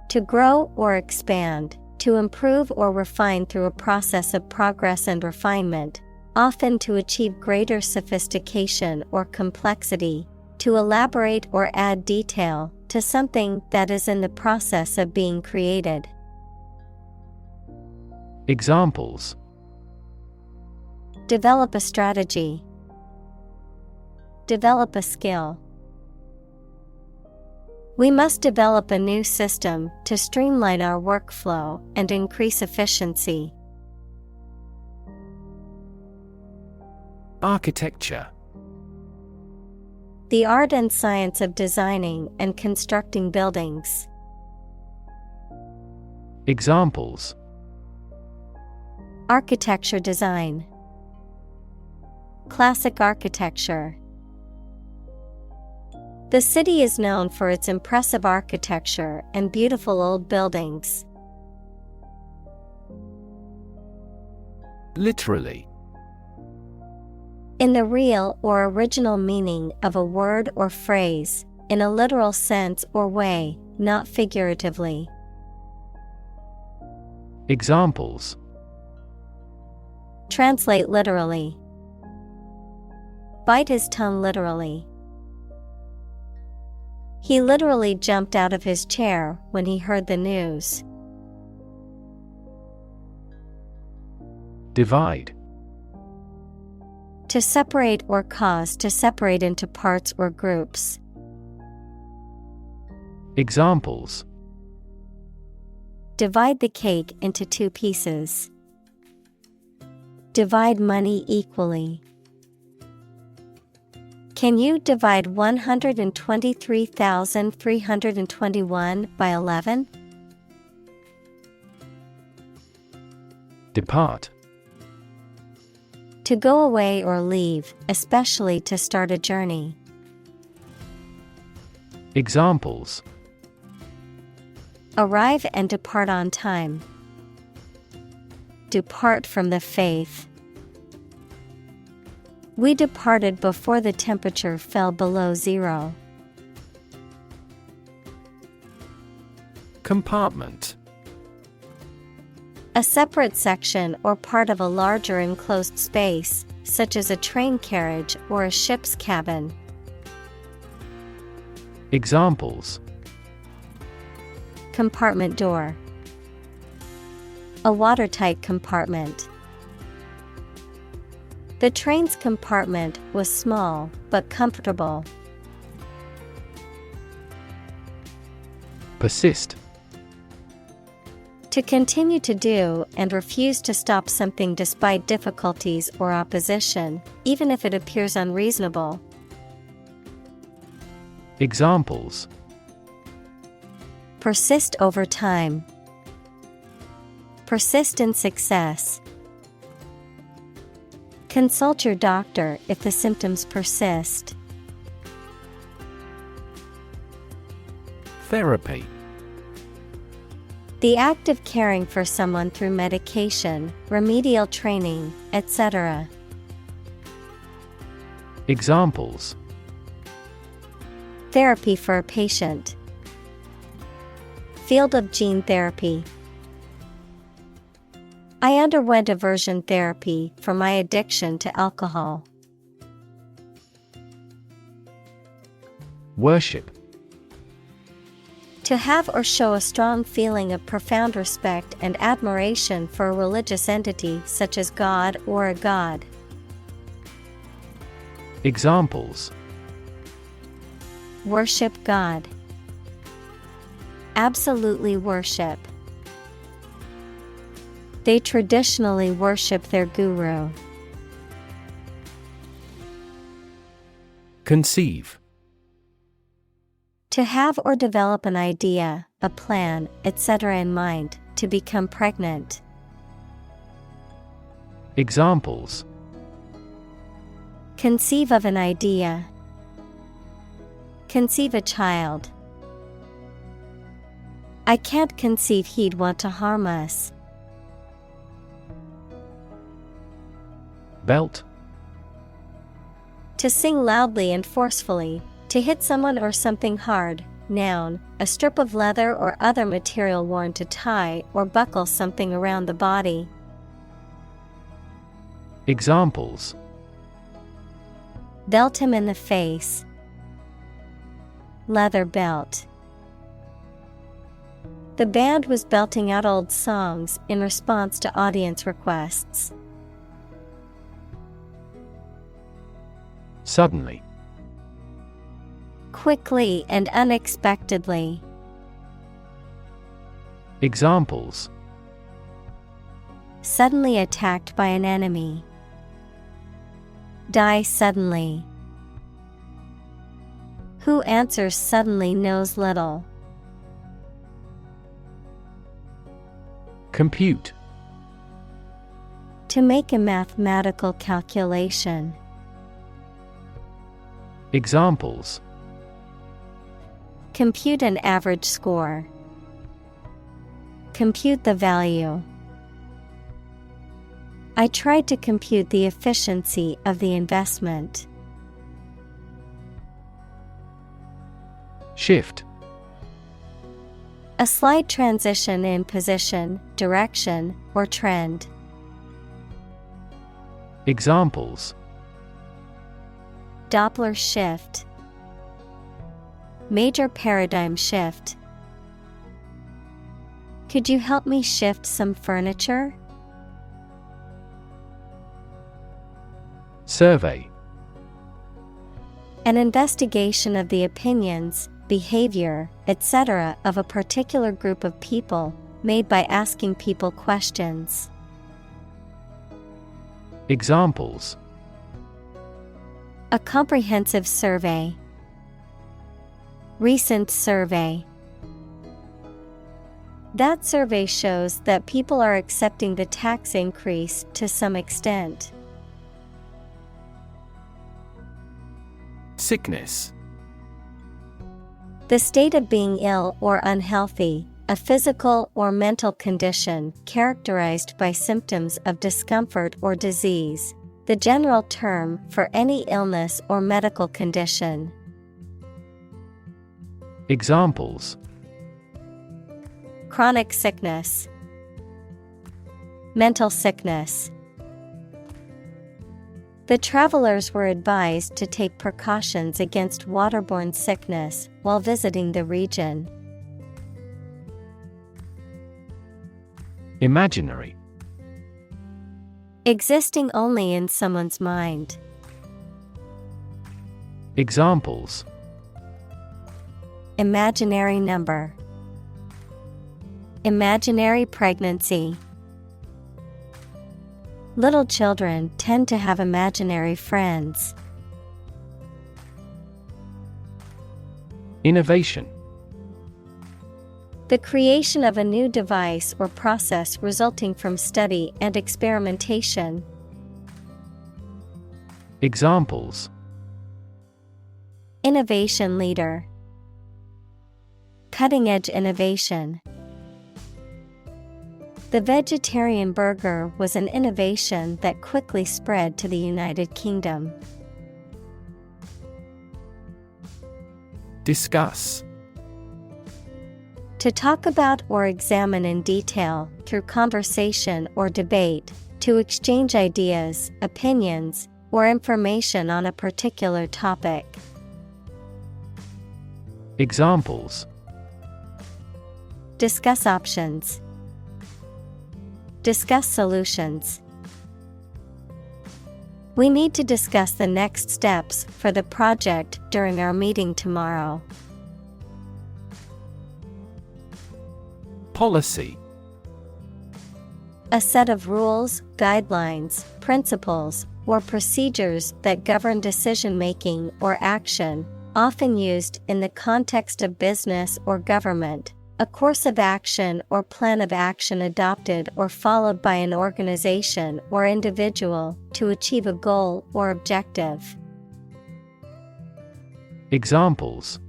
To grow or expand, to improve or refine through a process of progress and refinement, often to achieve greater sophistication or complexity, to elaborate or add detail to something that is in the process of being created. Examples: Develop a strategy. Develop a skill. We must develop a new system to streamline our workflow and increase efficiency. Architecture. The art and science of designing and constructing buildings. Examples: Architecture design. Classic architecture. The city is known for its impressive architecture and beautiful old buildings. Literally. In the real or original meaning of a word or phrase, in a literal sense or way, not figuratively. Examples: Translate literally. Bite his tongue literally. He literally jumped out of his chair when he heard the news. Divide. To separate or cause to separate into parts or groups. Examples: Divide the cake into 2 pieces. Divide money equally. Can you divide 123,321 by 11? Depart. To go away or leave, especially to start a journey. Examples: Arrive and depart on time. Depart from the faith. We departed before the temperature fell below 0. Compartment. A separate section or part of a larger enclosed space, such as a train carriage or a ship's cabin. Examples: Compartment door. A watertight compartment. The train's compartment was small but comfortable. Persist. To continue to do and refuse to stop something despite difficulties or opposition, even if it appears unreasonable. Examples: Persist over time. Persist in success. Consult your doctor if the symptoms persist. Therapy. The act of caring for someone through medication, remedial training, etc. Examples: Therapy for a patient. Field of gene therapy. I underwent aversion therapy for my addiction to alcohol. Worship. To have or show a strong feeling of profound respect and admiration for a religious entity such as God or a god. Examples: Worship God. Absolutely worship. They traditionally worship their guru. Conceive. To have or develop an idea, a plan, etc. in mind, to become pregnant. Examples: Conceive of an idea. Conceive a child. I can't conceive he'd want to harm us. Belt. To sing loudly and forcefully, to hit someone or something hard. Noun, a strip of leather or other material worn to tie or buckle something around the body. Examples: Belt him in the face. Leather belt. The band was belting out old songs in response to audience requests. Suddenly. Quickly and unexpectedly. Examples: Suddenly attacked by an enemy. Die suddenly. Who answers suddenly knows little. Compute. To make a mathematical calculation. Examples: Compute an average score. Compute the value. I tried to compute the efficiency of the investment. Shift. A slight transition in position, direction, or trend. Examples: Doppler shift. Major paradigm shift. Could you help me shift some furniture? Survey. An investigation of the opinions, behavior, etc. of a particular group of people, made by asking people questions. Examples: A comprehensive survey. Recent survey. That survey shows that people are accepting the tax increase to some extent. Sickness. The state of being ill or unhealthy, a physical or mental condition characterized by symptoms of discomfort or disease, the general term for any illness or medical condition. Examples: Chronic sickness. Mental sickness. The travelers were advised to take precautions against waterborne sickness while visiting the region. Imaginary. Existing only in someone's mind. Examples: Imaginary number. Imaginary pregnancy. Little children tend to have imaginary friends. Innovation. The creation of a new device or process resulting from study and experimentation. Examples: Innovation leader. Cutting-edge innovation. The vegetarian burger was an innovation that quickly spread to the United Kingdom. Discuss. To talk about or examine in detail, through conversation or debate, to exchange ideas, opinions, or information on a particular topic. Examples: Discuss options. Discuss solutions. We need to discuss the next steps for the project during our meeting tomorrow. Policy. A set of rules, guidelines, principles, or procedures that govern decision-making or action, often used in the context of business or government. A course of action or plan of action adopted or followed by an organization or individual to achieve a goal or objective. Examples: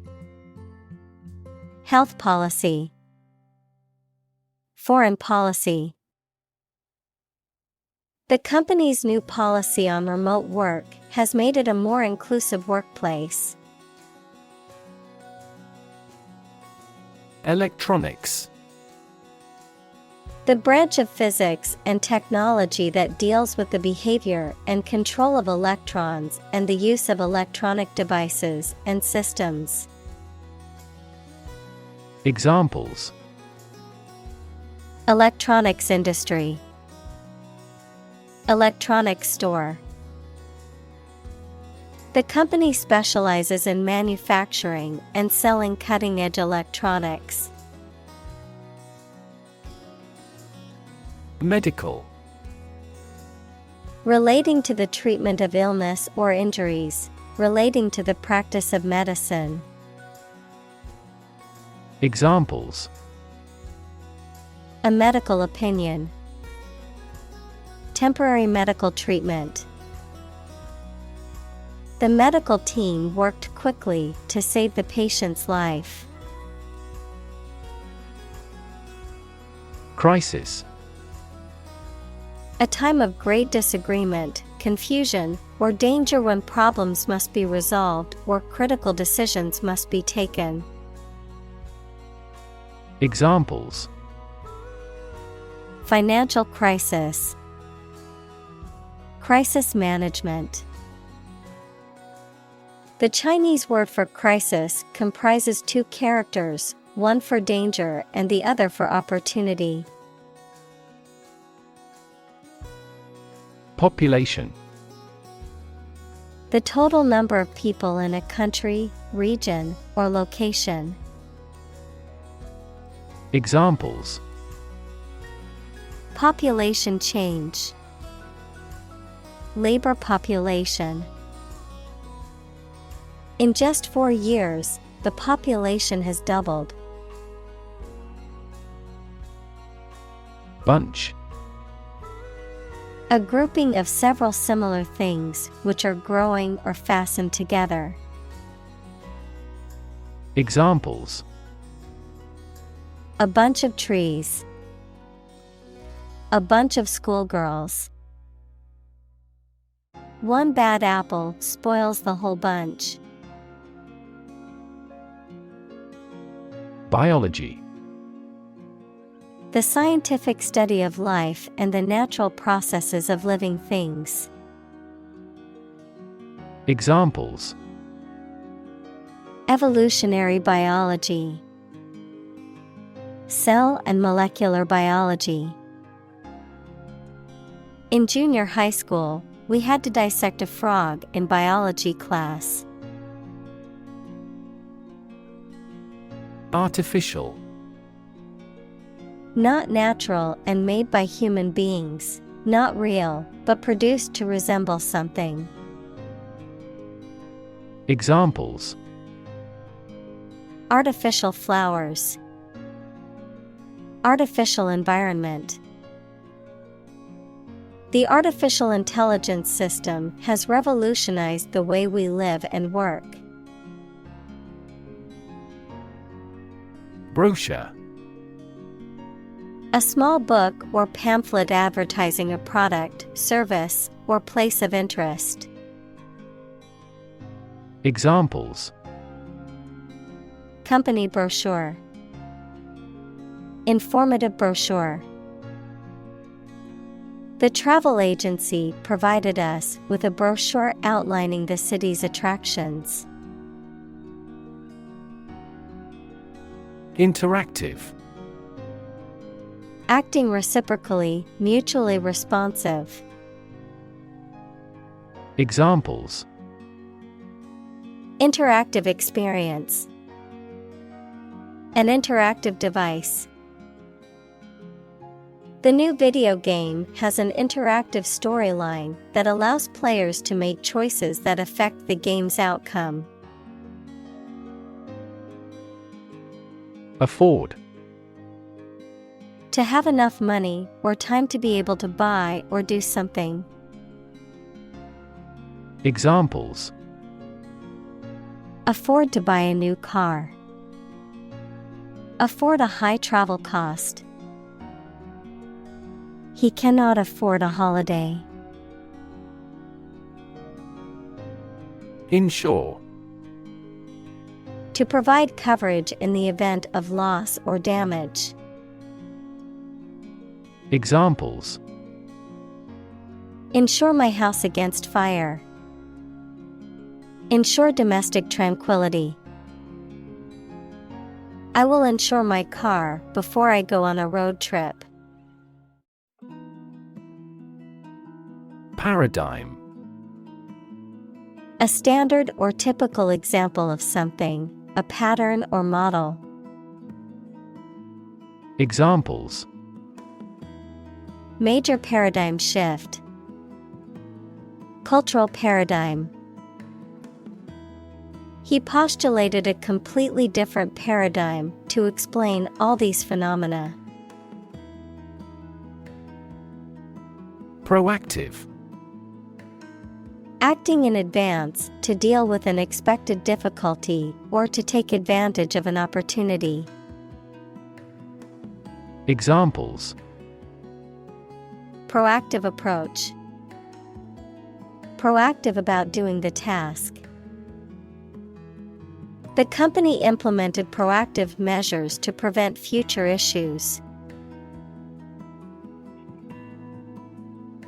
Health policy. Foreign policy. The company's new policy on remote work has made it a more inclusive workplace. Electronics. The branch of physics and technology that deals with the behavior and control of electrons and the use of electronic devices and systems. Examples: Electronics industry. Electronics store. The company specializes in manufacturing and selling cutting-edge electronics. Medical. Relating to the treatment of illness or injuries, relating to the practice of medicine. Examples: A medical opinion. Temporary medical treatment. The medical team worked quickly to save the patient's life. Crisis. A time of great disagreement, confusion, or danger when problems must be resolved or critical decisions must be taken. Examples: Financial crisis, crisis management. The Chinese word for crisis comprises two characters, one for danger and the other for opportunity. Population. The total number of people in a country, region, or location. Examples: Population change, labor population. In just 4 years, the population has doubled. Bunch. A grouping of several similar things which are growing or fastened together. Examples: A bunch of trees, a bunch of schoolgirls. One bad apple spoils the whole bunch. Biology. The scientific study of life and the natural processes of living things. Examples: Evolutionary biology, cell and molecular biology. In junior high school, we had to dissect a frog in biology class. Artificial. Not natural and made by human beings, not real, but produced to resemble something. Examples: Artificial flowers, artificial environment. The artificial intelligence system has revolutionized the way we live and work. Brochure. A small book or pamphlet advertising a product, service, or place of interest. Examples: Company brochure, informative brochure. The travel agency provided us with a brochure outlining the city's attractions. Interactive. Acting reciprocally, mutually responsive. Examples: Interactive experience, an interactive device. The new video game has an interactive storyline that allows players to make choices that affect the game's outcome. Afford. To have enough money or time to be able to buy or do something. Examples: Afford to buy a new car. Afford a high travel cost. He cannot afford a holiday. Insure. To provide coverage in the event of loss or damage. Examples: Insure my house against fire. Ensure domestic tranquility. I will insure my car before I go on a road trip. Paradigm. A standard or typical example of something, a pattern or model. Examples: Major paradigm shift. Cultural paradigm. He postulated a completely different paradigm to explain all these phenomena. Proactive. Acting in advance to deal with an expected difficulty or to take advantage of an opportunity. Examples: proactive approach, proactive about doing the task. The company implemented proactive measures to prevent future issues.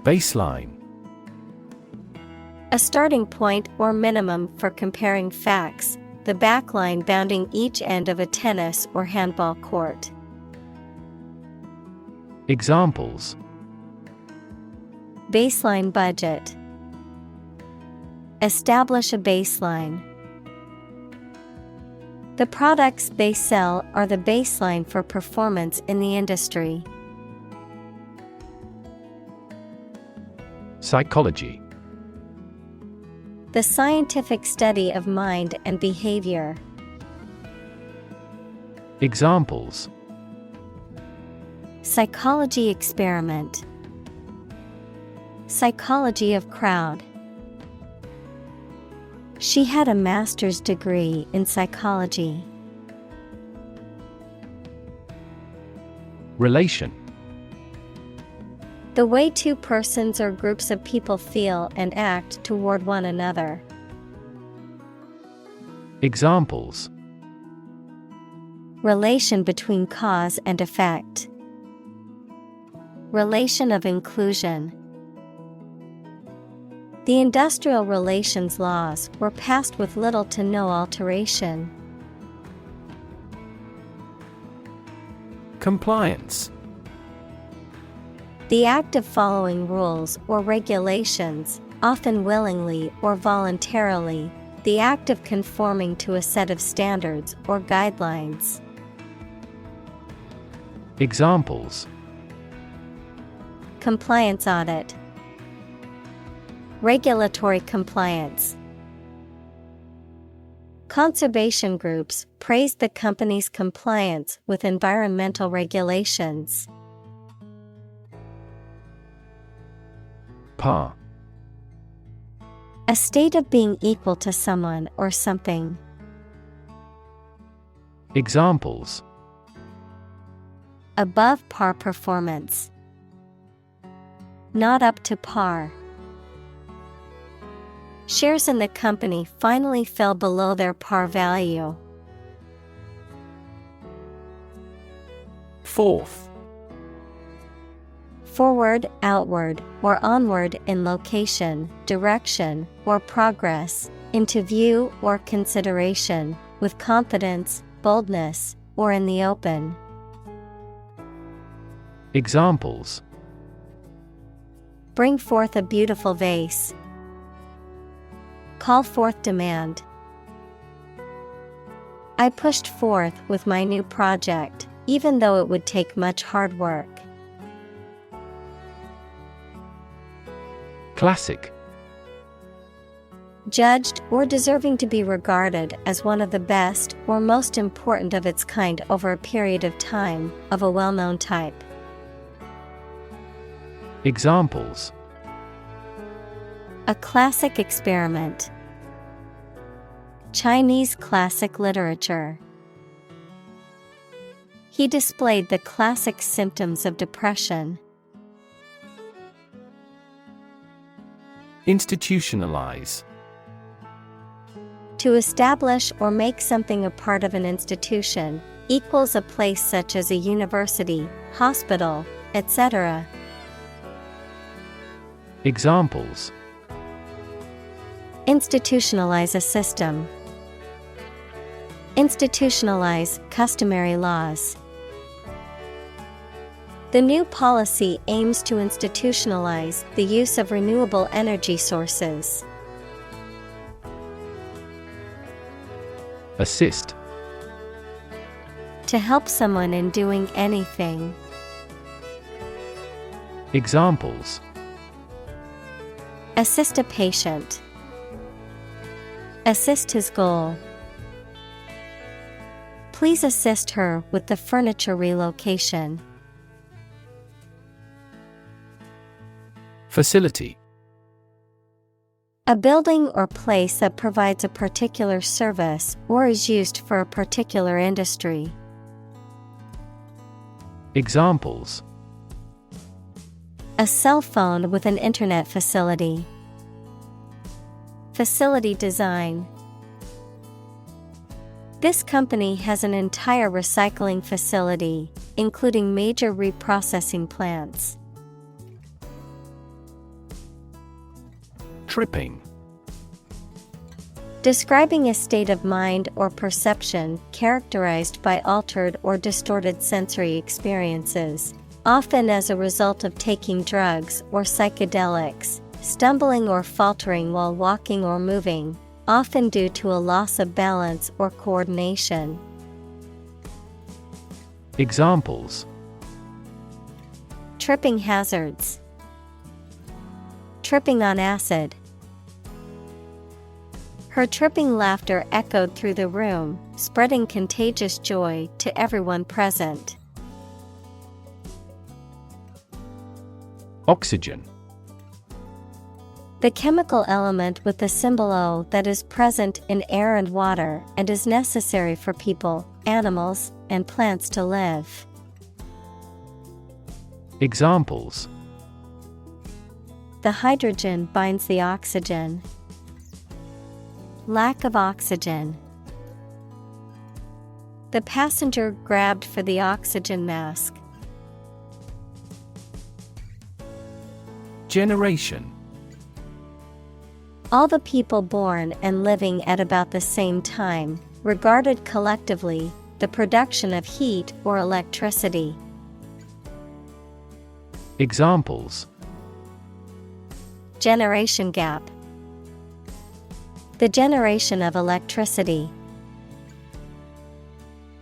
Baseline: A starting point or minimum for comparing facts, the backline bounding each end of a tennis or handball court. Examples: baseline budget, establish a baseline. The products they sell are the baseline for performance in the industry. Psychology: the scientific study of mind and behavior. Examples: psychology experiment, psychology of crowd. She had a master's degree in psychology. Relation: the way two persons or groups of people feel and act toward one another. Examples: relation between cause and effect, relation of inclusion. The industrial relations laws were passed with little to no alteration. Compliance: the act of following rules or regulations, often willingly or voluntarily, the act of conforming to a set of standards or guidelines. Examples: compliance audit, regulatory compliance. Conservation groups praised the company's compliance with environmental regulations. Par: a state of being equal to someone or something. Examples: above par performance, not up to par. Shares in the company finally fell below their par value. Forth: forward, outward, or onward in location, direction, or progress, into view or consideration, with confidence, boldness, or in the open. Examples: bring forth a beautiful vase, call forth demand. I pushed forth with my new project, even though it would take much hard work. Classic: judged or deserving to be regarded as one of the best or most important of its kind over a period of time, of a well-known type. Examples: a classic experiment, Chinese classic literature. He displayed the classic symptoms of depression. Institutionalize: to establish or make something a part of an institution, equals a place such as a university, hospital, etc. Examples: institutionalize a system, institutionalize customary laws. The new policy aims to institutionalize the use of renewable energy sources. Assist: to help someone in doing anything. Examples: assist a patient, assist his goal. Please assist her with the furniture relocation. Facility: a building or place that provides a particular service or is used for a particular industry. Examples: a cell phone with an internet facility. Facility design. This company has an entire recycling facility, including major reprocessing plants. Tripping. Describing a state of mind or perception characterized by altered or distorted sensory experiences, often as a result of taking drugs or psychedelics, stumbling or faltering while walking or moving, often due to a loss of balance or coordination. Examples: tripping hazards. Tripping on acid. Her tripping laughter echoed through the room, spreading contagious joy to everyone present. Oxygen. The chemical element with the symbol O that is present in air and water and is necessary for people, animals, and plants to live. Examples: the hydrogen binds the oxygen. Lack of oxygen. The passenger grabbed for the oxygen mask. Generation. All the people born and living at about the same time, regarded collectively, the production of heat or electricity. Examples: generation gap. The generation of electricity.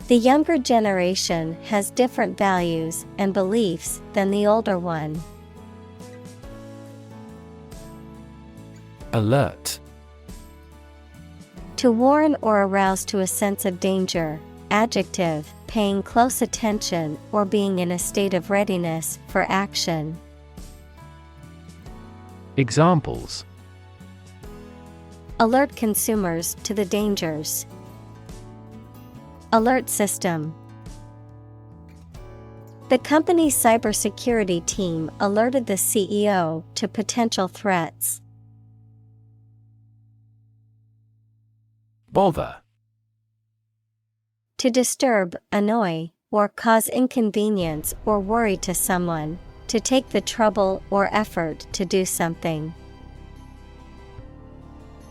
The younger generation has different values and beliefs than the older one. Alert. To warn or arouse to a sense of danger. Adjective, paying close attention or being in a state of readiness for action. Examples: alert consumers to the dangers. Alert system. The company's cybersecurity team alerted the CEO to potential threats. Bother. To disturb, annoy, or cause inconvenience or worry to someone. To take the trouble or effort to do something.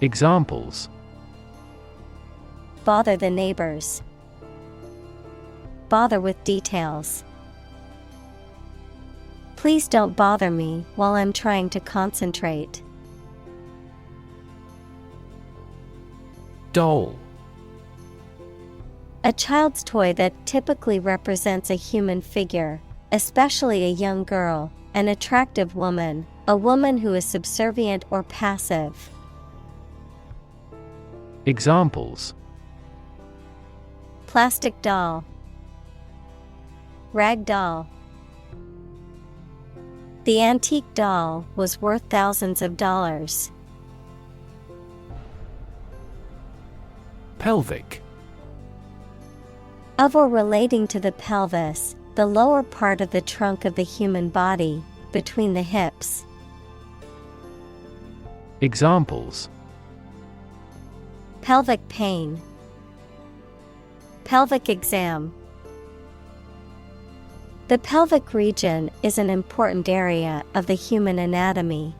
Examples: bother the neighbors. Bother with details. Please don't bother me while I'm trying to concentrate. Doll. A child's toy that typically represents a human figure, especially a young girl, an attractive woman, a woman who is subservient or passive. Examples: plastic doll. Rag doll. The antique doll was worth thousands of dollars. Pelvic. Of or relating to the pelvis, the lower part of the trunk of the human body, between the hips. Examples: pelvic pain. Pelvic exam. The pelvic region is an important area of the human anatomy.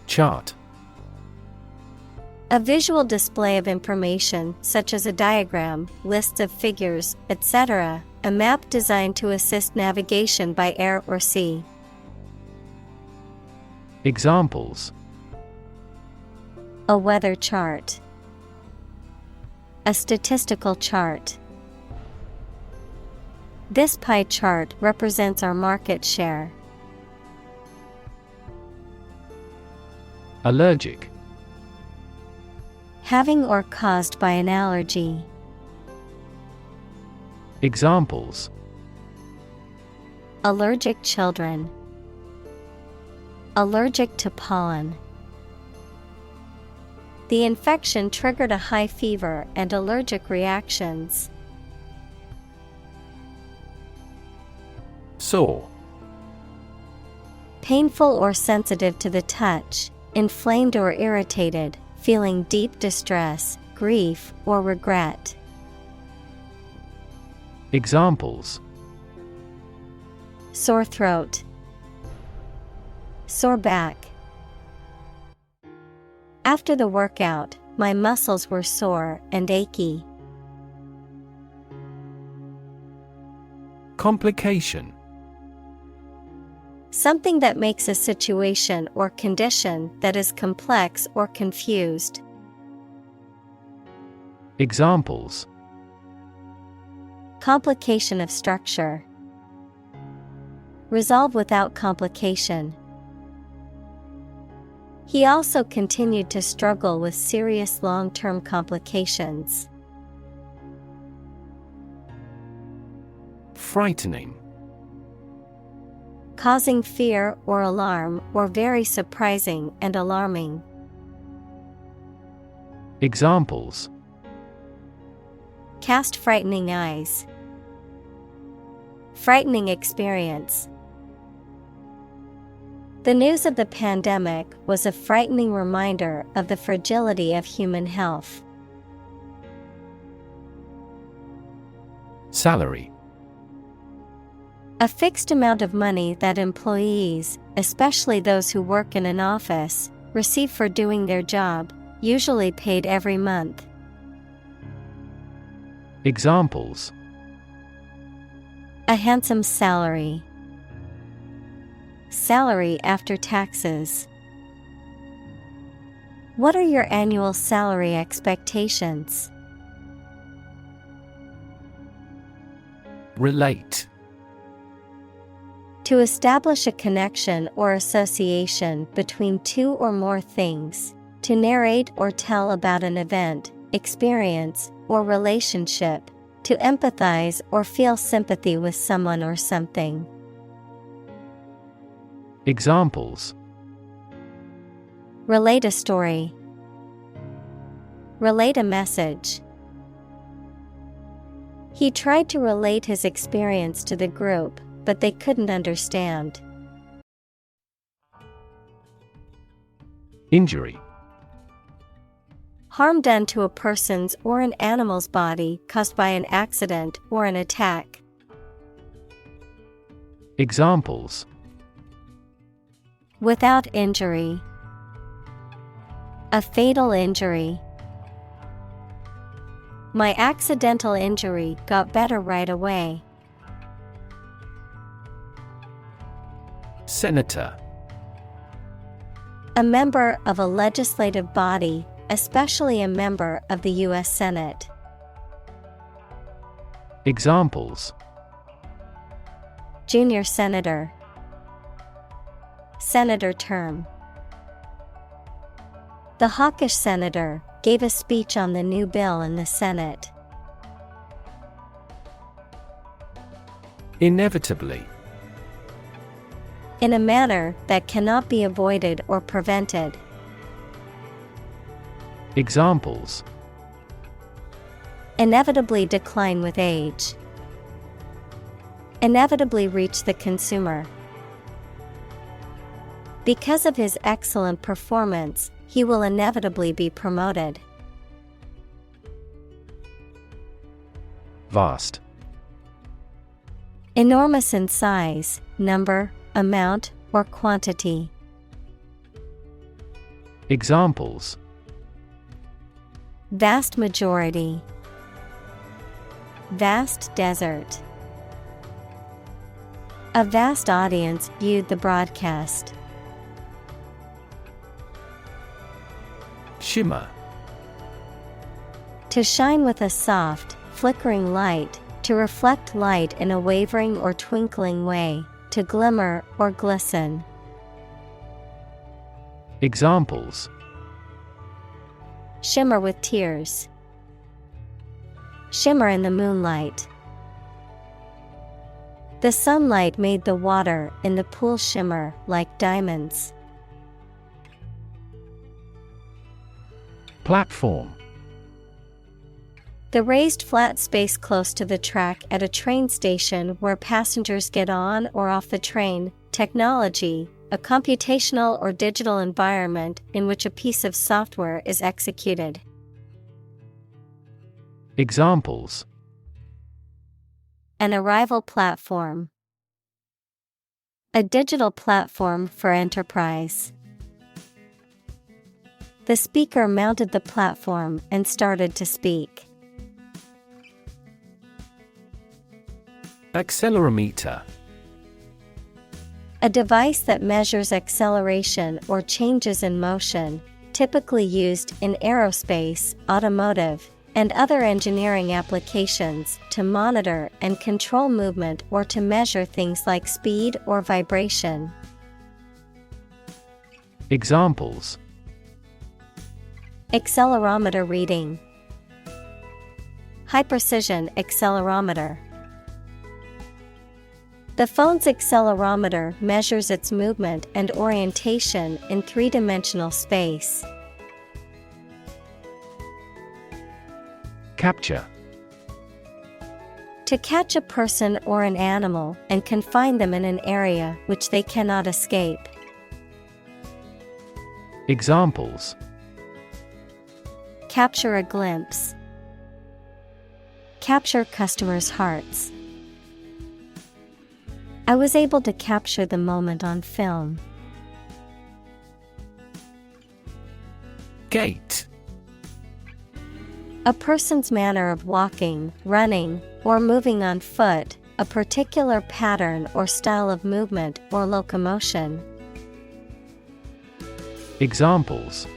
Chart. A visual display of information such as a diagram, lists of figures, etc., a map designed to assist navigation by air or sea. Examples: a weather chart. A statistical chart. This pie chart represents our market share. Allergic. Having or caused by an allergy. Examples: allergic children. Allergic to pollen. The infection triggered a high fever and allergic reactions. Sore. Painful or sensitive to the touch, inflamed or irritated, feeling deep distress, grief, or regret. Examples: Sore throat, sore back. After the workout, my muscles were sore and achy. Complication. Something that makes a situation or condition that is complex or confused. Examples: Complication of structure. Resolve without complication. He also continued to struggle with serious long-term complications. Frightening. Causing fear or alarm, or very surprising and alarming. Examples: Cast frightening eyes. Frightening experience. The news of the pandemic was a frightening reminder of the fragility of human health. Salary. A fixed amount of money that employees, especially those who work in an office, receive for doing their job, usually paid every month. Examples: A handsome salary. Salary after taxes. What are your annual salary expectations? Relate. To establish a connection or association between two or more things, to narrate or tell about an event, experience, or relationship, to empathize or feel sympathy with someone or something. Examples: Relate a story. Relate a message. He tried to relate his experience to the group, but they couldn't understand. Injury. Harm done to a person's or an animal's body caused by an accident or an attack. Examples: Without injury. A fatal injury. My accidental injury got better right away. Senator. A member of a legislative body, especially a member of the U.S. Senate. Examples: Junior senator. Senator term. The hawkish senator gave a speech on the new bill in the Senate. Inevitably. In a manner that cannot be avoided or prevented. Examples: Inevitably decline with age. Inevitably reach the consumer. Because of his excellent performance, he will inevitably be promoted. Vast. Enormous in size, number, amount, or quantity. Examples: Vast majority. Vast desert. A vast audience viewed the broadcast. Shimmer. To shine with a soft, flickering light, to reflect light in a wavering or twinkling way, to glimmer or glisten. Examples: Shimmer with tears. Shimmer in the moonlight. The sunlight made the water in the pool shimmer like diamonds. The raised flat space close to the track at a train station where passengers get on or off the train. Technology, a computational or digital environment in which a piece of software is executed. Examples: An arrival platform. A digital platform for enterprise. The speaker mounted the platform and started to speak. Accelerometer. A device that measures acceleration or changes in motion, typically used in aerospace, automotive, and other engineering applications to monitor and control movement or to measure things like speed or vibration. Examples: Accelerometer reading. High precision accelerometer. The phone's accelerometer measures its movement and orientation in three-dimensional space. Capture. To catch a person or an animal and confine them in an area which they cannot escape. Examples: Capture a glimpse. Capture customers' hearts. I was able to capture the moment on film. Gait. A person's manner of walking, running, or moving on foot, a particular pattern or style of movement or locomotion. Examples: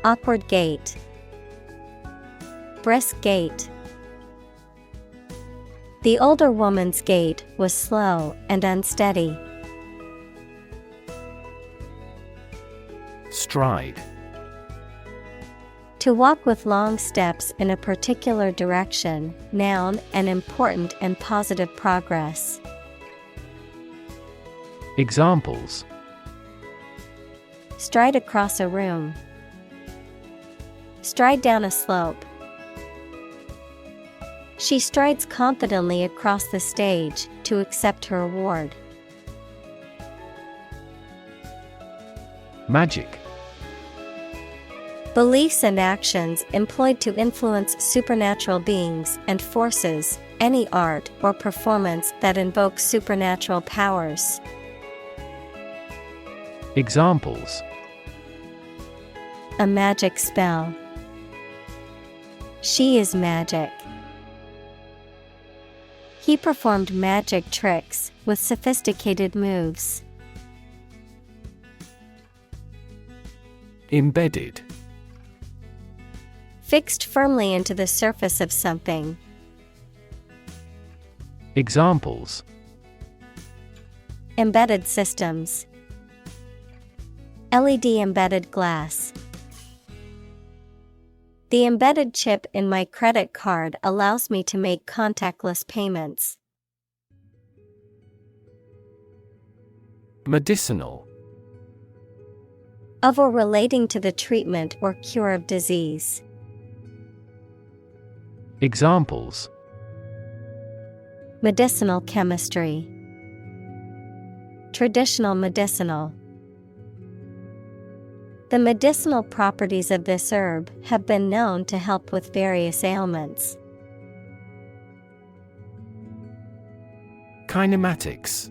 Awkward gait. Brisk gait. The older woman's gait was slow and unsteady. Stride. To walk with long steps in a particular direction, noun, an important and positive progress. Examples: Stride across a room. Stride down a slope. She strides confidently across the stage to accept her award. Magic. Beliefs and actions employed to influence supernatural beings and forces, any art or performance that invokes supernatural powers. Examples: A magic spell. She is magic. He performed magic tricks with sophisticated moves. Embedded. Fixed firmly into the surface of something. Examples: Embedded systems. LED embedded glass. The embedded chip in my credit card allows me to make contactless payments. Medicinal. Of or relating to the treatment or cure of disease. Examples: Medicinal chemistry. Traditional medicinal. The medicinal properties of this herb have been known to help with various ailments. Kinematics.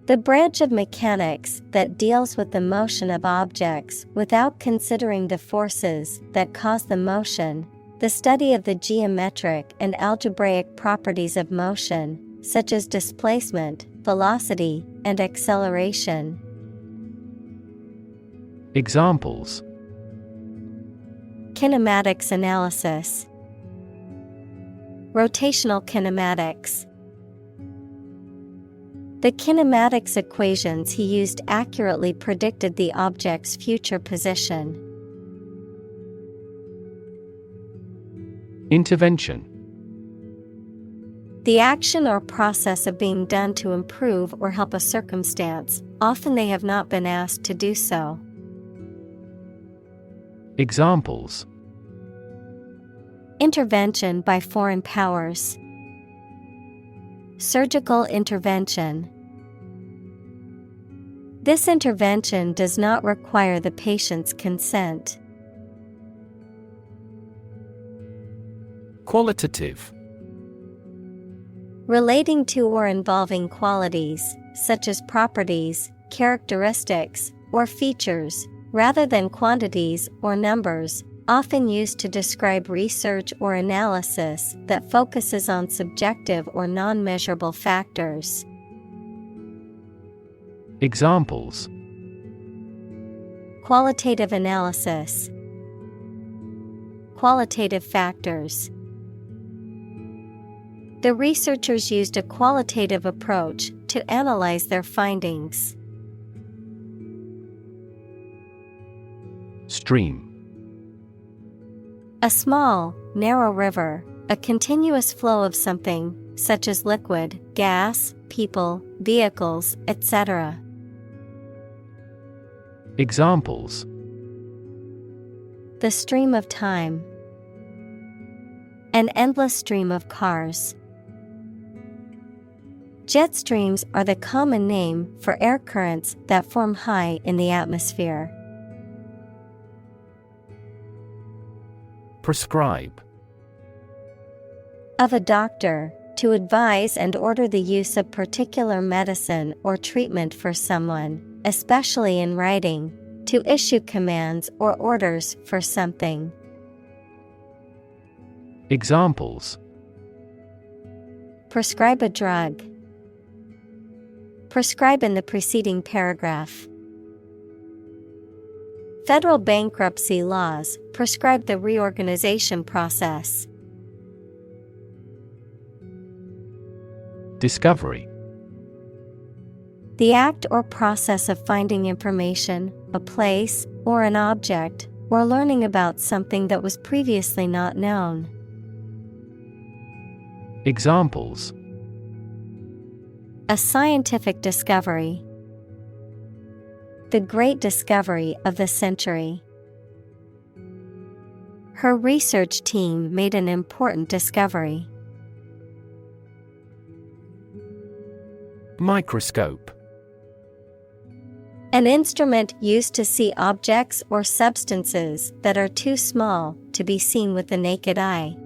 The branch of mechanics that deals with the motion of objects without considering the forces that cause the motion, the study of the geometric and algebraic properties of motion, such as displacement, velocity, and acceleration. Examples: Kinematics analysis. Rotational kinematics. The kinematics equations he used accurately predicted the object's future position. Intervention. The action or process of being done to improve or help a circumstance, often they have not been asked to do so. Examples: Intervention by foreign powers. Surgical intervention. This intervention does not require the patient's consent. Qualitative. Relating to or involving qualities, such as properties, characteristics, or features, rather than quantities or numbers, often used to describe research or analysis that focuses on subjective or non-measurable factors. Examples: Qualitative analysis. Qualitative factors. The researchers used a qualitative approach to analyze their findings. Stream. A small, narrow river, a continuous flow of something, such as liquid, gas, people, vehicles, etc. Examples: The stream of time. An endless stream of cars. Jet streams are the common name for air currents that form high in the atmosphere. Prescribe. Of a doctor, to advise and order the use of particular medicine or treatment for someone, especially in writing, to issue commands or orders for something. Examples: Prescribe a drug. Prescribe in the preceding paragraph. Federal bankruptcy laws prescribe the reorganization process. Discovery. The act or process of finding information, a place, or an object, or learning about something that was previously not known. Examples: A scientific discovery. The great discovery of the century. Her research team made an important discovery. Microscope. An instrument used to see objects or substances that are too small to be seen with the naked eye.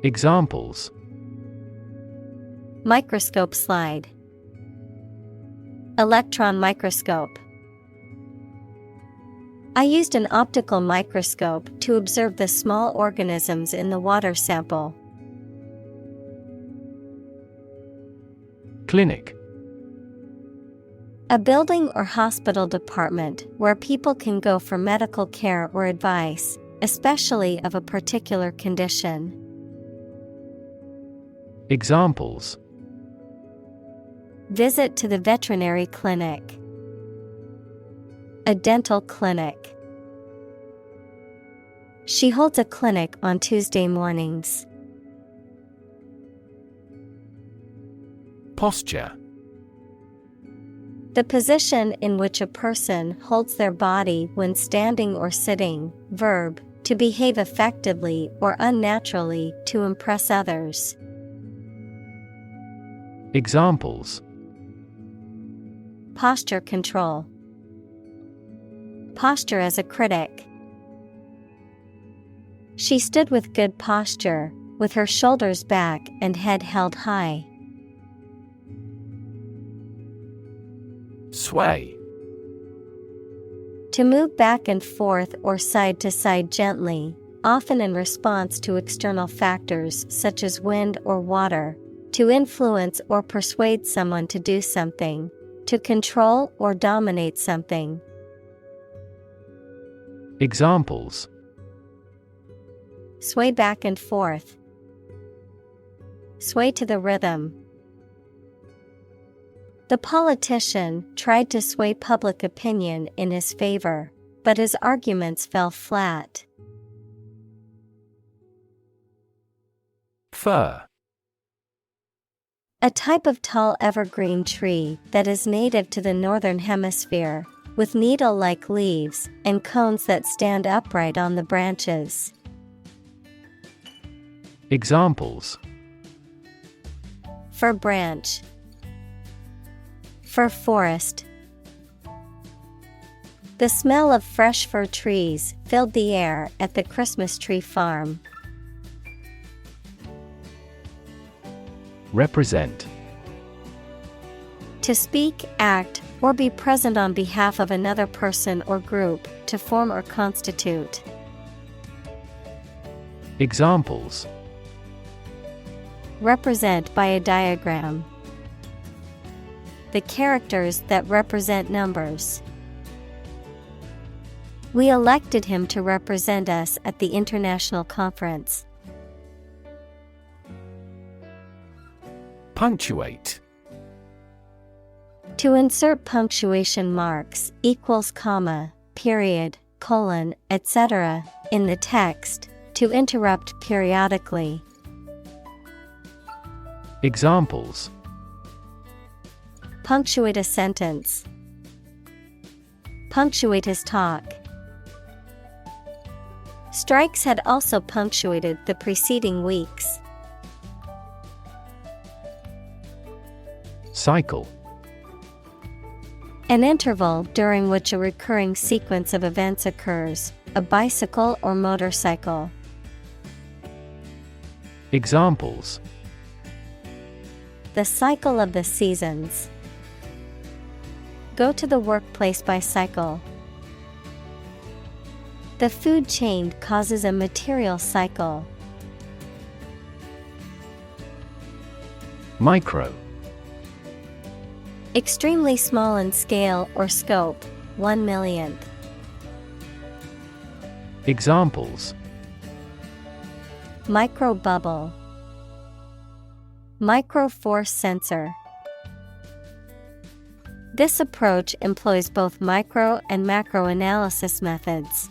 Examples: Microscope slide. Electron microscope. I used an optical microscope to observe the small organisms in the water sample. Clinic. A building or hospital department where people can go for medical care or advice, especially of a particular condition. Examples: Visit to the veterinary clinic. A dental clinic. She holds a clinic on Tuesday mornings. Posture. The position in which a person holds their body when standing or sitting. Verb, to behave effectively or unnaturally to impress others. Examples: Posture control. Posture as a critic. She stood with good posture, with her shoulders back and head held high. Sway. To move back and forth or side to side gently, often in response to external factors such as wind or water. To influence or persuade someone to do something. To control or dominate something. Examples: Sway back and forth. Sway to the rhythm. The politician tried to sway public opinion in his favor, but his arguments fell flat. Fir. A type of tall evergreen tree that is native to the northern hemisphere, with needle-like leaves and cones that stand upright on the branches. Examples: fir branch, fir forest. The smell of fresh fir trees filled the air at the Christmas tree farm. Represent. To speak, act, or be present on behalf of another person or group, to form or constitute. Examples: represent by a diagram. The characters that represent numbers. We elected him to represent us at the international conference. Punctuate. To insert punctuation marks, equals, comma, period, colon, etc., in the text, to interrupt periodically. Examples: punctuate a sentence. Punctuate his talk. Strikes had also punctuated the preceding weeks. Cycle. An interval during which a recurring sequence of events occurs, a bicycle or motorcycle. Examples: the cycle of the seasons. Go to the workplace by cycle. The food chain causes a material cycle. Micro. Extremely small in scale or scope, 1/1,000,000th. Examples: micro bubble. Micro force sensor. This approach employs both micro and macro analysis methods.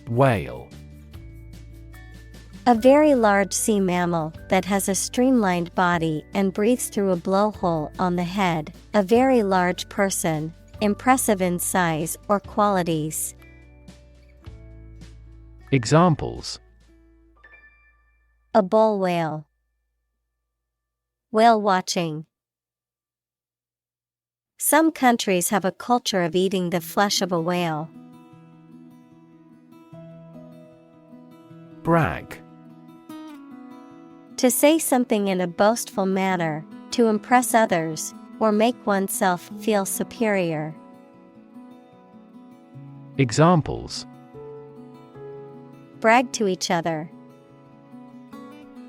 Whale. A very large sea mammal that has a streamlined body and breathes through a blowhole on the head. A very large person, impressive in size or qualities. Examples: a bull whale. Whale watching. Some countries have a culture of eating the flesh of a whale. Brag. To say something in a boastful manner, to impress others, or make oneself feel superior. Examples: brag to each other.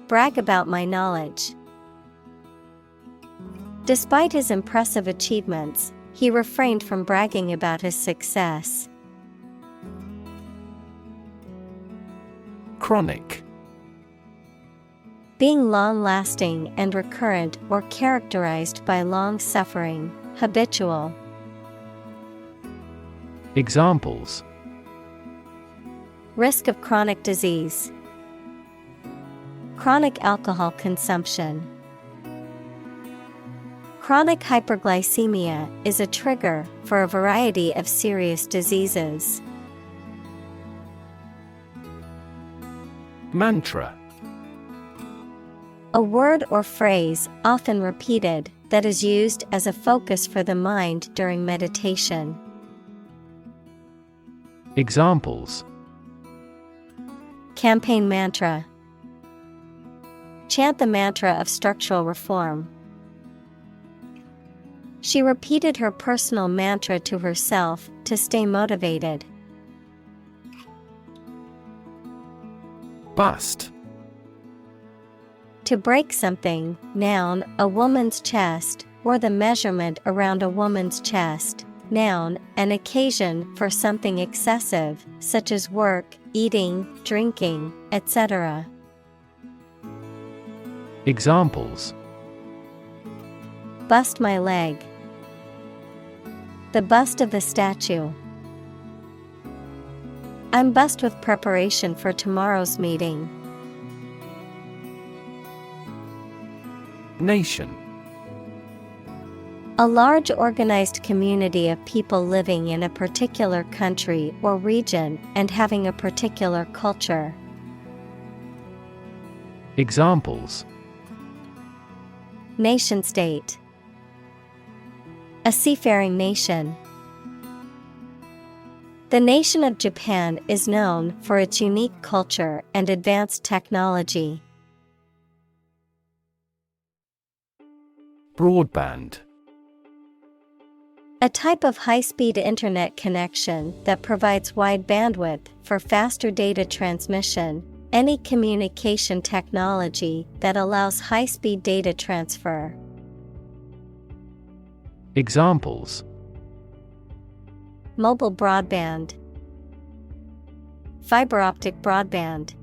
Brag about my knowledge. Despite his impressive achievements, he refrained from bragging about his success. Chronic. Being long-lasting and recurrent or characterized by long suffering, habitual. Examples: risk of chronic disease. Chronic alcohol consumption. Chronic hyperglycemia is a trigger for a variety of serious diseases. Mantra. A word or phrase, often repeated, that is used as a focus for the mind during meditation. Examples: campaign mantra. Chant the mantra of structural reform. She repeated her personal mantra to herself to stay motivated. Bust. To break something, noun, a woman's chest, or the measurement around a woman's chest. Noun, an occasion for something excessive, such as work, eating, drinking, etc. Examples: bust my leg. The bust of the statue. I'm bust with preparation for tomorrow's meeting. Nation. A large organized community of people living in a particular country or region and having a particular culture. Examples: Nation-state. A seafaring nation. The nation of Japan is known for its unique culture and advanced technology. Broadband. A type of high-speed internet connection that provides wide bandwidth for faster data transmission, any communication technology that allows high-speed data transfer. Examples: Mobile broadband. Fiber optic broadband.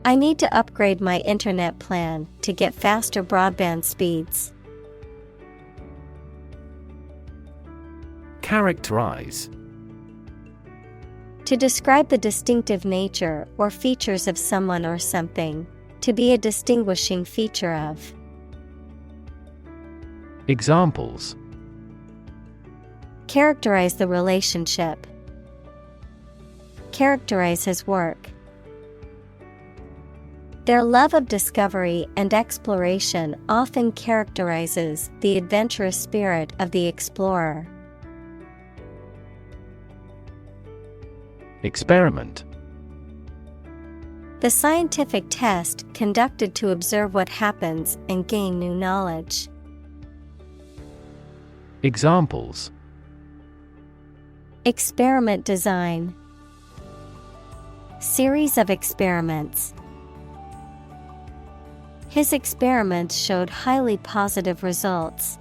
I need to upgrade my internet plan to get faster broadband speeds. Characterize. To describe the distinctive nature or features of someone or something. To be a distinguishing feature of. Examples: Characterize the relationship. Characterize his work. Their love of discovery and exploration often characterizes the adventurous spirit of the explorer. Experiment. The scientific test conducted to observe what happens and gain new knowledge. Examples: Experiment design. Series of experiments. His experiments showed highly positive results.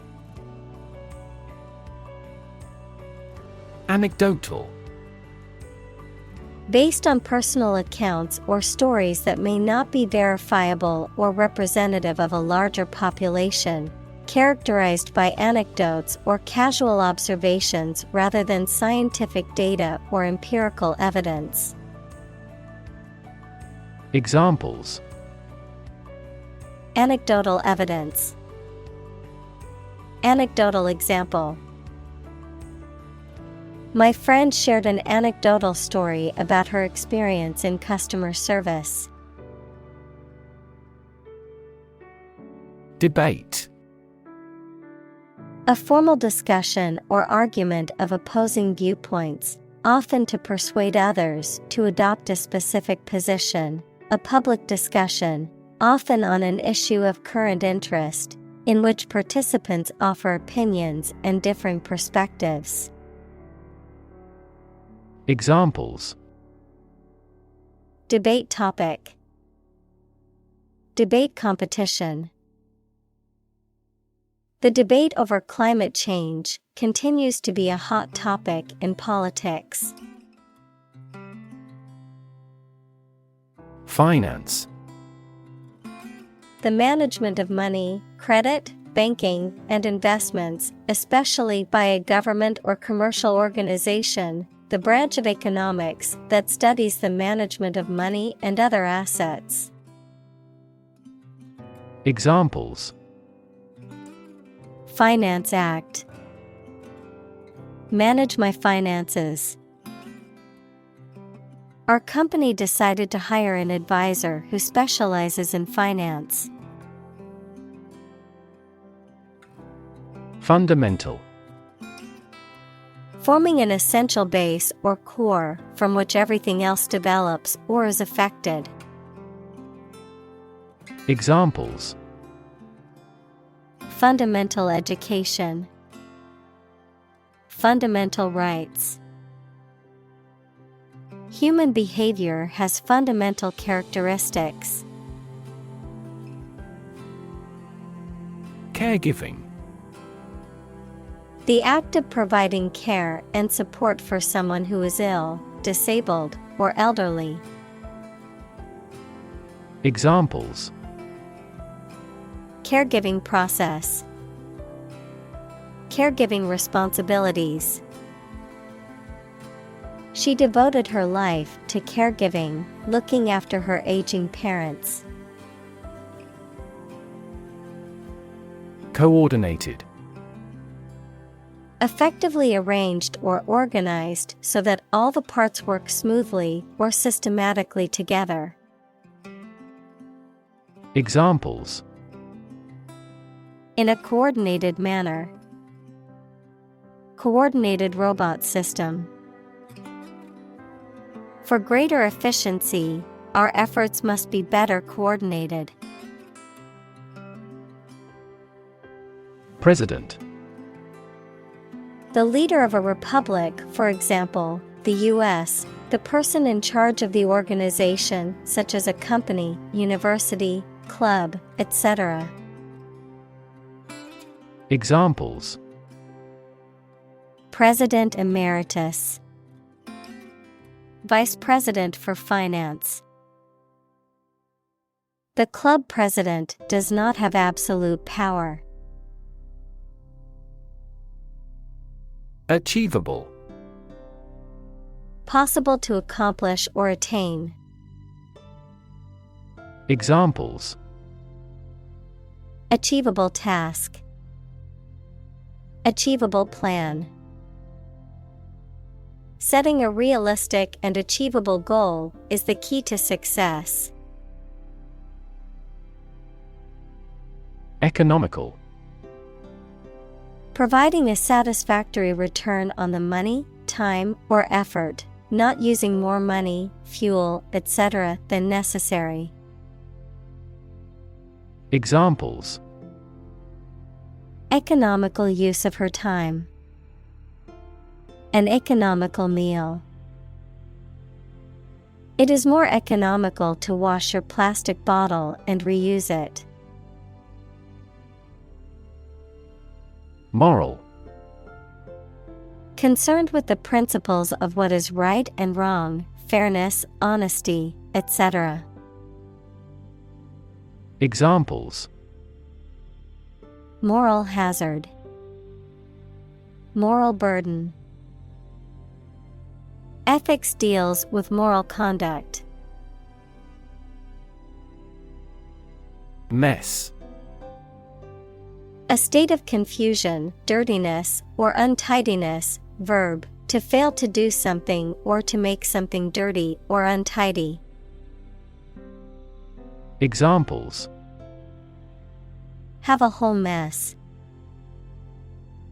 Anecdotal. Based on personal accounts or stories that may not be verifiable or representative of a larger population, characterized by anecdotes or casual observations rather than scientific data or empirical evidence. Examples: Anecdotal evidence. Anecdotal example. My friend shared an anecdotal story about her experience in customer service. Debate. A formal discussion or argument of opposing viewpoints, often to persuade others to adopt a specific position. A public discussion, often on an issue of current interest, in which participants offer opinions and differing perspectives. Examples: Debate topic. Debate competition. The debate over climate change continues to be a hot topic in politics. Finance. The management of money, credit, banking, and investments, especially by a government or commercial organization, the branch of economics that studies the management of money and other assets. Examples: Finance Act. Manage my finances. Our company decided to hire an advisor who specializes in finance. Fundamental. Forming an essential base or core from which everything else develops or is affected. Examples: Fundamental education. Fundamental rights. Human behavior has fundamental characteristics. Caregiving. The act of providing care and support for someone who is ill, disabled, or elderly. Examples: Caregiving process. Caregiving responsibilities. She devoted her life to caregiving, looking after her aging parents. Coordinated. Effectively arranged or organized so that all the parts work smoothly or systematically together. Examples: In a coordinated manner. Coordinated robot system. For greater efficiency, our efforts must be better coordinated. President. The leader of a republic, for example, the U.S., the person in charge of the organization, such as a company, university, club, etc. Examples: President Emeritus. Vice President for Finance. The club president does not have absolute power. Achievable. Possible to accomplish or attain. Examples: Achievable task. Achievable plan. Setting a realistic and achievable goal is the key to success. Economical. Providing a satisfactory return on the money, time, or effort, not using more money, fuel, etc. than necessary. Examples: Economical use of her time. An economical meal. It is more economical to wash your plastic bottle and reuse it. Moral. Concerned with the principles of what is right and wrong, fairness, honesty, etc. Examples: Moral hazard. Moral burden. Ethics deals with moral conduct. Mess. A state of confusion, dirtiness, or untidiness. Verb, to fail to do something or to make something dirty or untidy. Examples: Have a whole mess.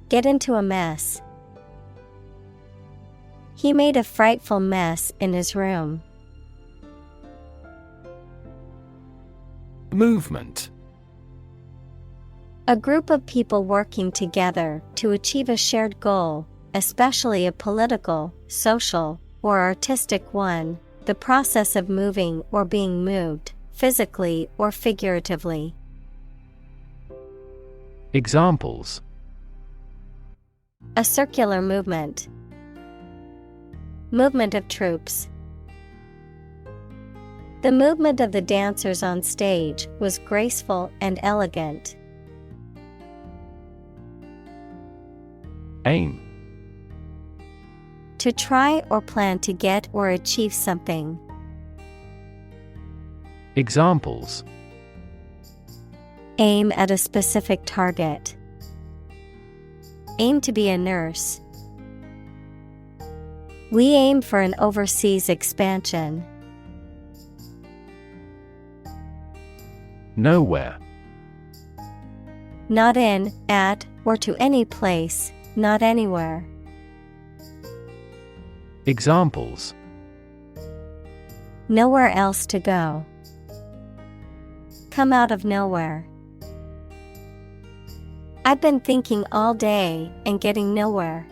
Get into a mess. He made a frightful mess in his room. Movement. A group of people working together to achieve a shared goal, especially a political, social, or artistic one, the process of moving or being moved, physically or figuratively. Examples: A circular movement. Movement of troops. The movement of the dancers on stage was graceful and elegant. Aim. To try or plan to get or achieve something. Examples: Aim at a specific target. Aim to be a nurse. We aim for an overseas expansion. Nowhere. Not in, at, or to any place, not anywhere. Examples: Nowhere else to go. Come out of nowhere. I've been thinking all day and getting nowhere.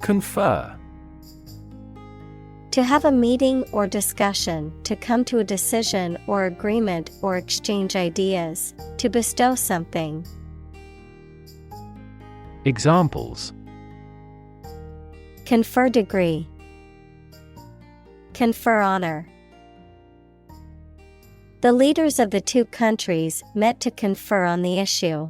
Confer. To have a meeting or discussion, to come to a decision or agreement or exchange ideas, to bestow something. Examples: Confer degree. Confer honor. The leaders of the two countries met to confer on the issue.